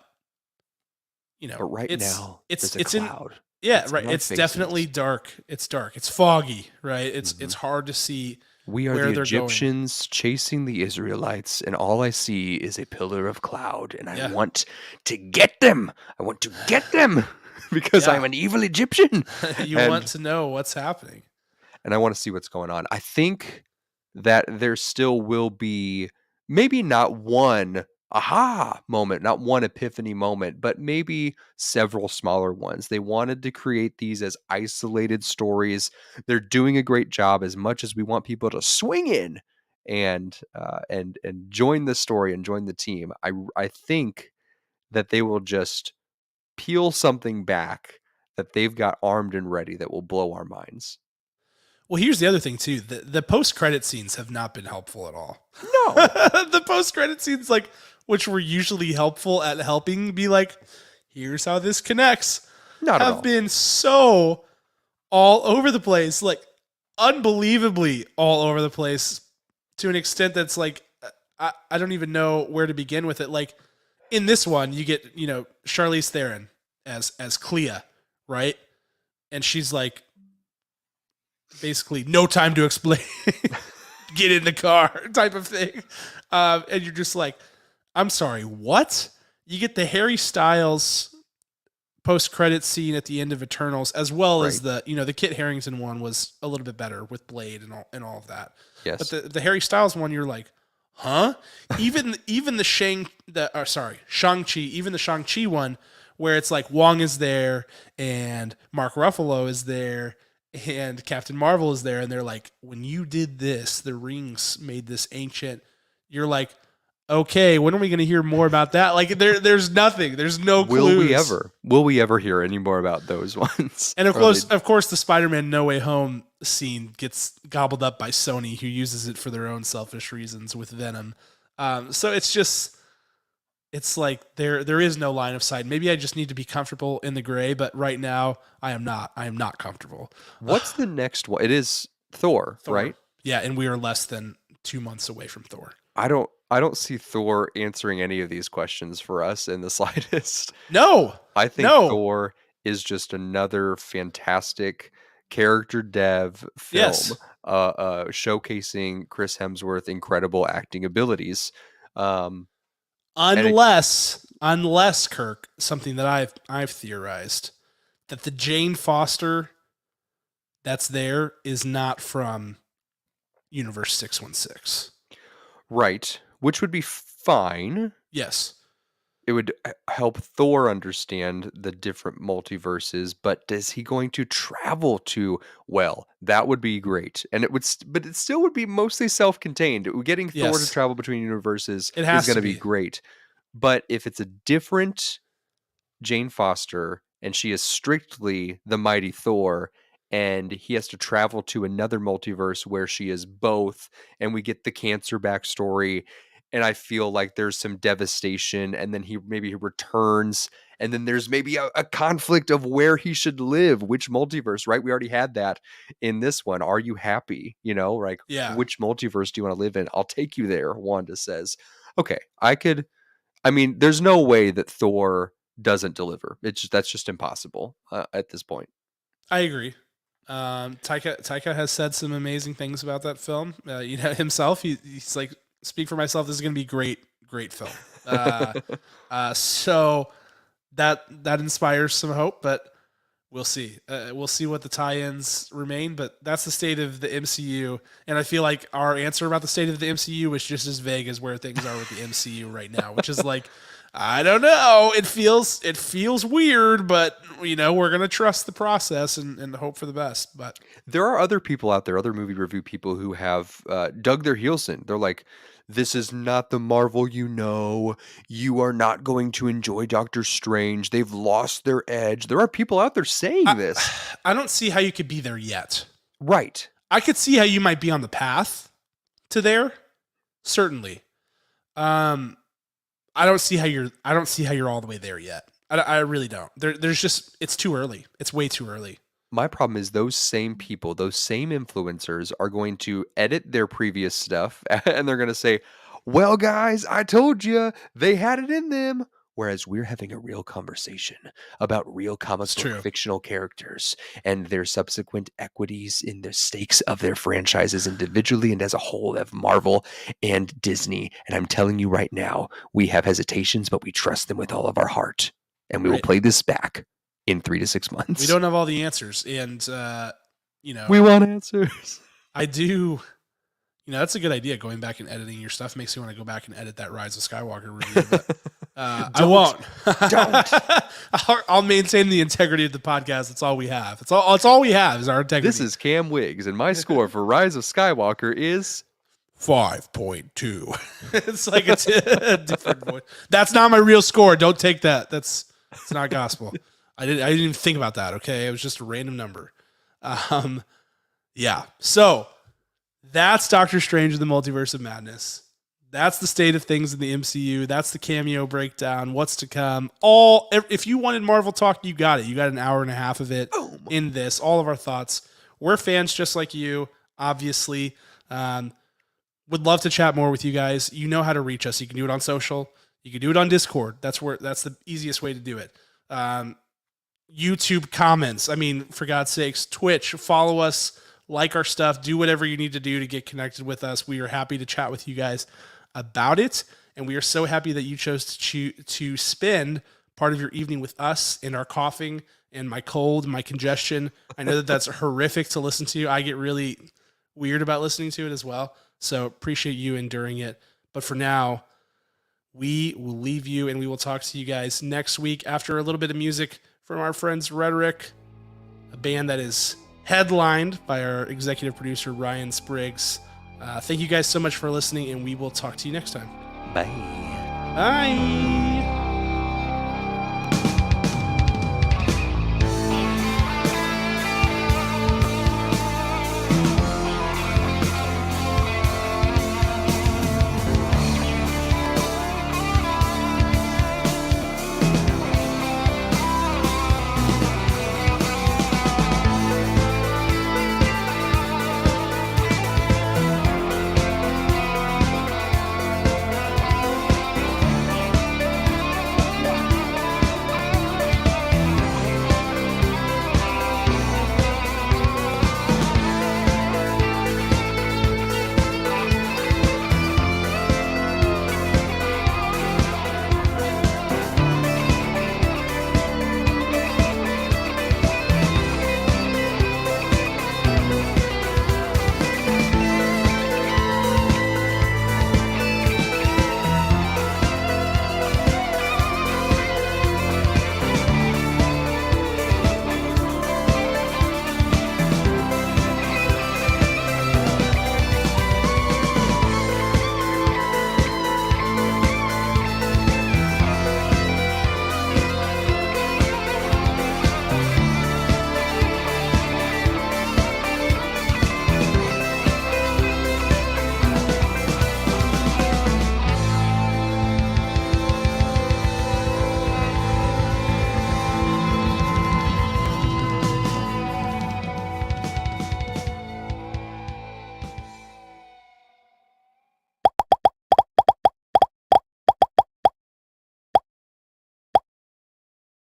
But right now, it's a cloud. It's right. It's definitely dark. It's dark. It's foggy, right? It's hard to see. We are the Egyptians chasing the Israelites, and all I see is a pillar of cloud, and I want to get them. I want to get them because I'm an evil Egyptian. You want to know what's happening. And I want to see what's going on. I think that there still will be maybe not one aha moment, not one epiphany moment, but maybe several smaller ones. They wanted to create these as isolated stories. They're doing a great job as much as we want people to swing in and join the story and join the team. I think that they will just peel something back that they've got armed and ready that will blow our minds. Well, here's the other thing too. The post-credit scenes have not been helpful at all. No. The post-credit scenes, like, which were usually helpful at helping be like, here's how this connects, have been so all over the place, like unbelievably all over the place to an extent that's like, I don't even know where to begin with it. Like, in this one, you get, Charlize Theron as Clea, right? And she's like, basically, no time to explain. Get in the car type of thing. And you're just like, I'm sorry, what? You get the Harry Styles post-credit scene at the end of Eternals, as well as Right. the Kit Harington one was a little bit better with Blade and all of that. Yes. But the Harry Styles one, you're like, huh? Even the Shang-Chi, even the Shang-Chi one, where it's like Wong is there and Mark Ruffalo is there and Captain Marvel is there, and they're like, when you did this, the rings made this ancient. You're like, okay, when are we going to hear more about that? Like, there's nothing. There's no clues. Will we ever hear any more about those ones? And of course, the Spider-Man No Way Home scene gets gobbled up by Sony, who uses it for their own selfish reasons with Venom. So it's like there is no line of sight. Maybe I just need to be comfortable in the gray, but right now I am not. I am not comfortable. What's the next one? It is Thor, right? Yeah, and we are less than 2 months away from Thor. I don't see Thor answering any of these questions for us in the slightest. No. I think No. Thor is just another fantastic character dev film, Yes. showcasing Chris Hemsworth's incredible acting abilities. Unless Kirk, something that I've theorized, that the Jane Foster that's there is not from Universe 616. Right, which would be fine. Yes. It would help Thor understand the different multiverses, but is he going to travel to? Well, that would be great, and but it still would be mostly self-contained. Getting Thor to travel between universes is going to be great, but if it's a different Jane Foster and she is strictly the mighty Thor, and he has to travel to another multiverse where she is both, and we get the cancer backstory. And I feel like there's some devastation, and then he returns, and then there's maybe a conflict of where he should live, which multiverse, right? We already had that in this one. Are you happy? Like, which multiverse do you want to live in? I'll take you there, Wanda says. Okay, there's no way that Thor doesn't deliver. That's just impossible at this point. I agree. Taika has said some amazing things about that film. Himself, he's like, speak for myself, this is going to be great film. So that inspires some hope, but we'll see. We'll see what the tie-ins remain, but that's the state of the MCU. And I feel like our answer about the state of the MCU is just as vague as where things are with the MCU right now, which is like, I don't know. It feels weird, but we're going to trust the process and hope for the best. But there are other people out there, other movie review people who have dug their heels in. They're like, this is not the Marvel you are not going to enjoy Doctor Strange. They've lost their edge. There are people out there saying this. I don't see how you could be there yet. Right. I could see how you might be on the path to there. Certainly. I don't see how you're all the way there yet. I really don't. There's just, it's too early. It's way too early. My problem is those same people, those same influencers are going to edit their previous stuff and they're going to say, well, guys, I told you they had it in them. Whereas we're having a real conversation about real comic book fictional characters and their subsequent equities in the stakes of their franchises individually and as a whole of Marvel and Disney. And I'm telling you right now, we have hesitations, but we trust them with all of our heart. And we will play this back in 3 to 6 months. We don't have all the answers. And, we want answers. I do. That's a good idea. Going back and editing your stuff makes me want to go back and edit that Rise of Skywalker review. But, I won't. Don't. I'll maintain the integrity of the podcast. That's all we have. It's all we have is our integrity. This is Cam Wiggs, and my score for Rise of Skywalker is 5.2. It's like it's a different voice. That's not my real score. Don't take that. It's not gospel. I didn't even think about that. Okay, it was just a random number. Yeah. So that's Doctor Strange in the Multiverse of Madness. That's the state of things in the MCU. That's the cameo breakdown. What's to come? If you wanted Marvel talk, you got it. You got an hour and a half of it in this. All of our thoughts. We're fans just like you, obviously. would love to chat more with you guys. You know how to reach us. You can do it on social. You can do it on Discord. That's the easiest way to do it. YouTube comments. I mean, for God's sakes, Twitch, follow us, like our stuff, do whatever you need to do to get connected with us. We are happy to chat with you guys about it. And we are so happy that you chose to spend part of your evening with us in our coughing and my cold, my congestion. I know that that's horrific to listen to. I get really weird about listening to it as well. So appreciate you enduring it. But for now, we will leave you and we will talk to you guys next week after a little bit of music from our friends Rhetoric, a band that is headlined by our executive producer, Ryan Spriggs. Thank you guys so much for listening, and we will talk to you next time. Bye. Bye.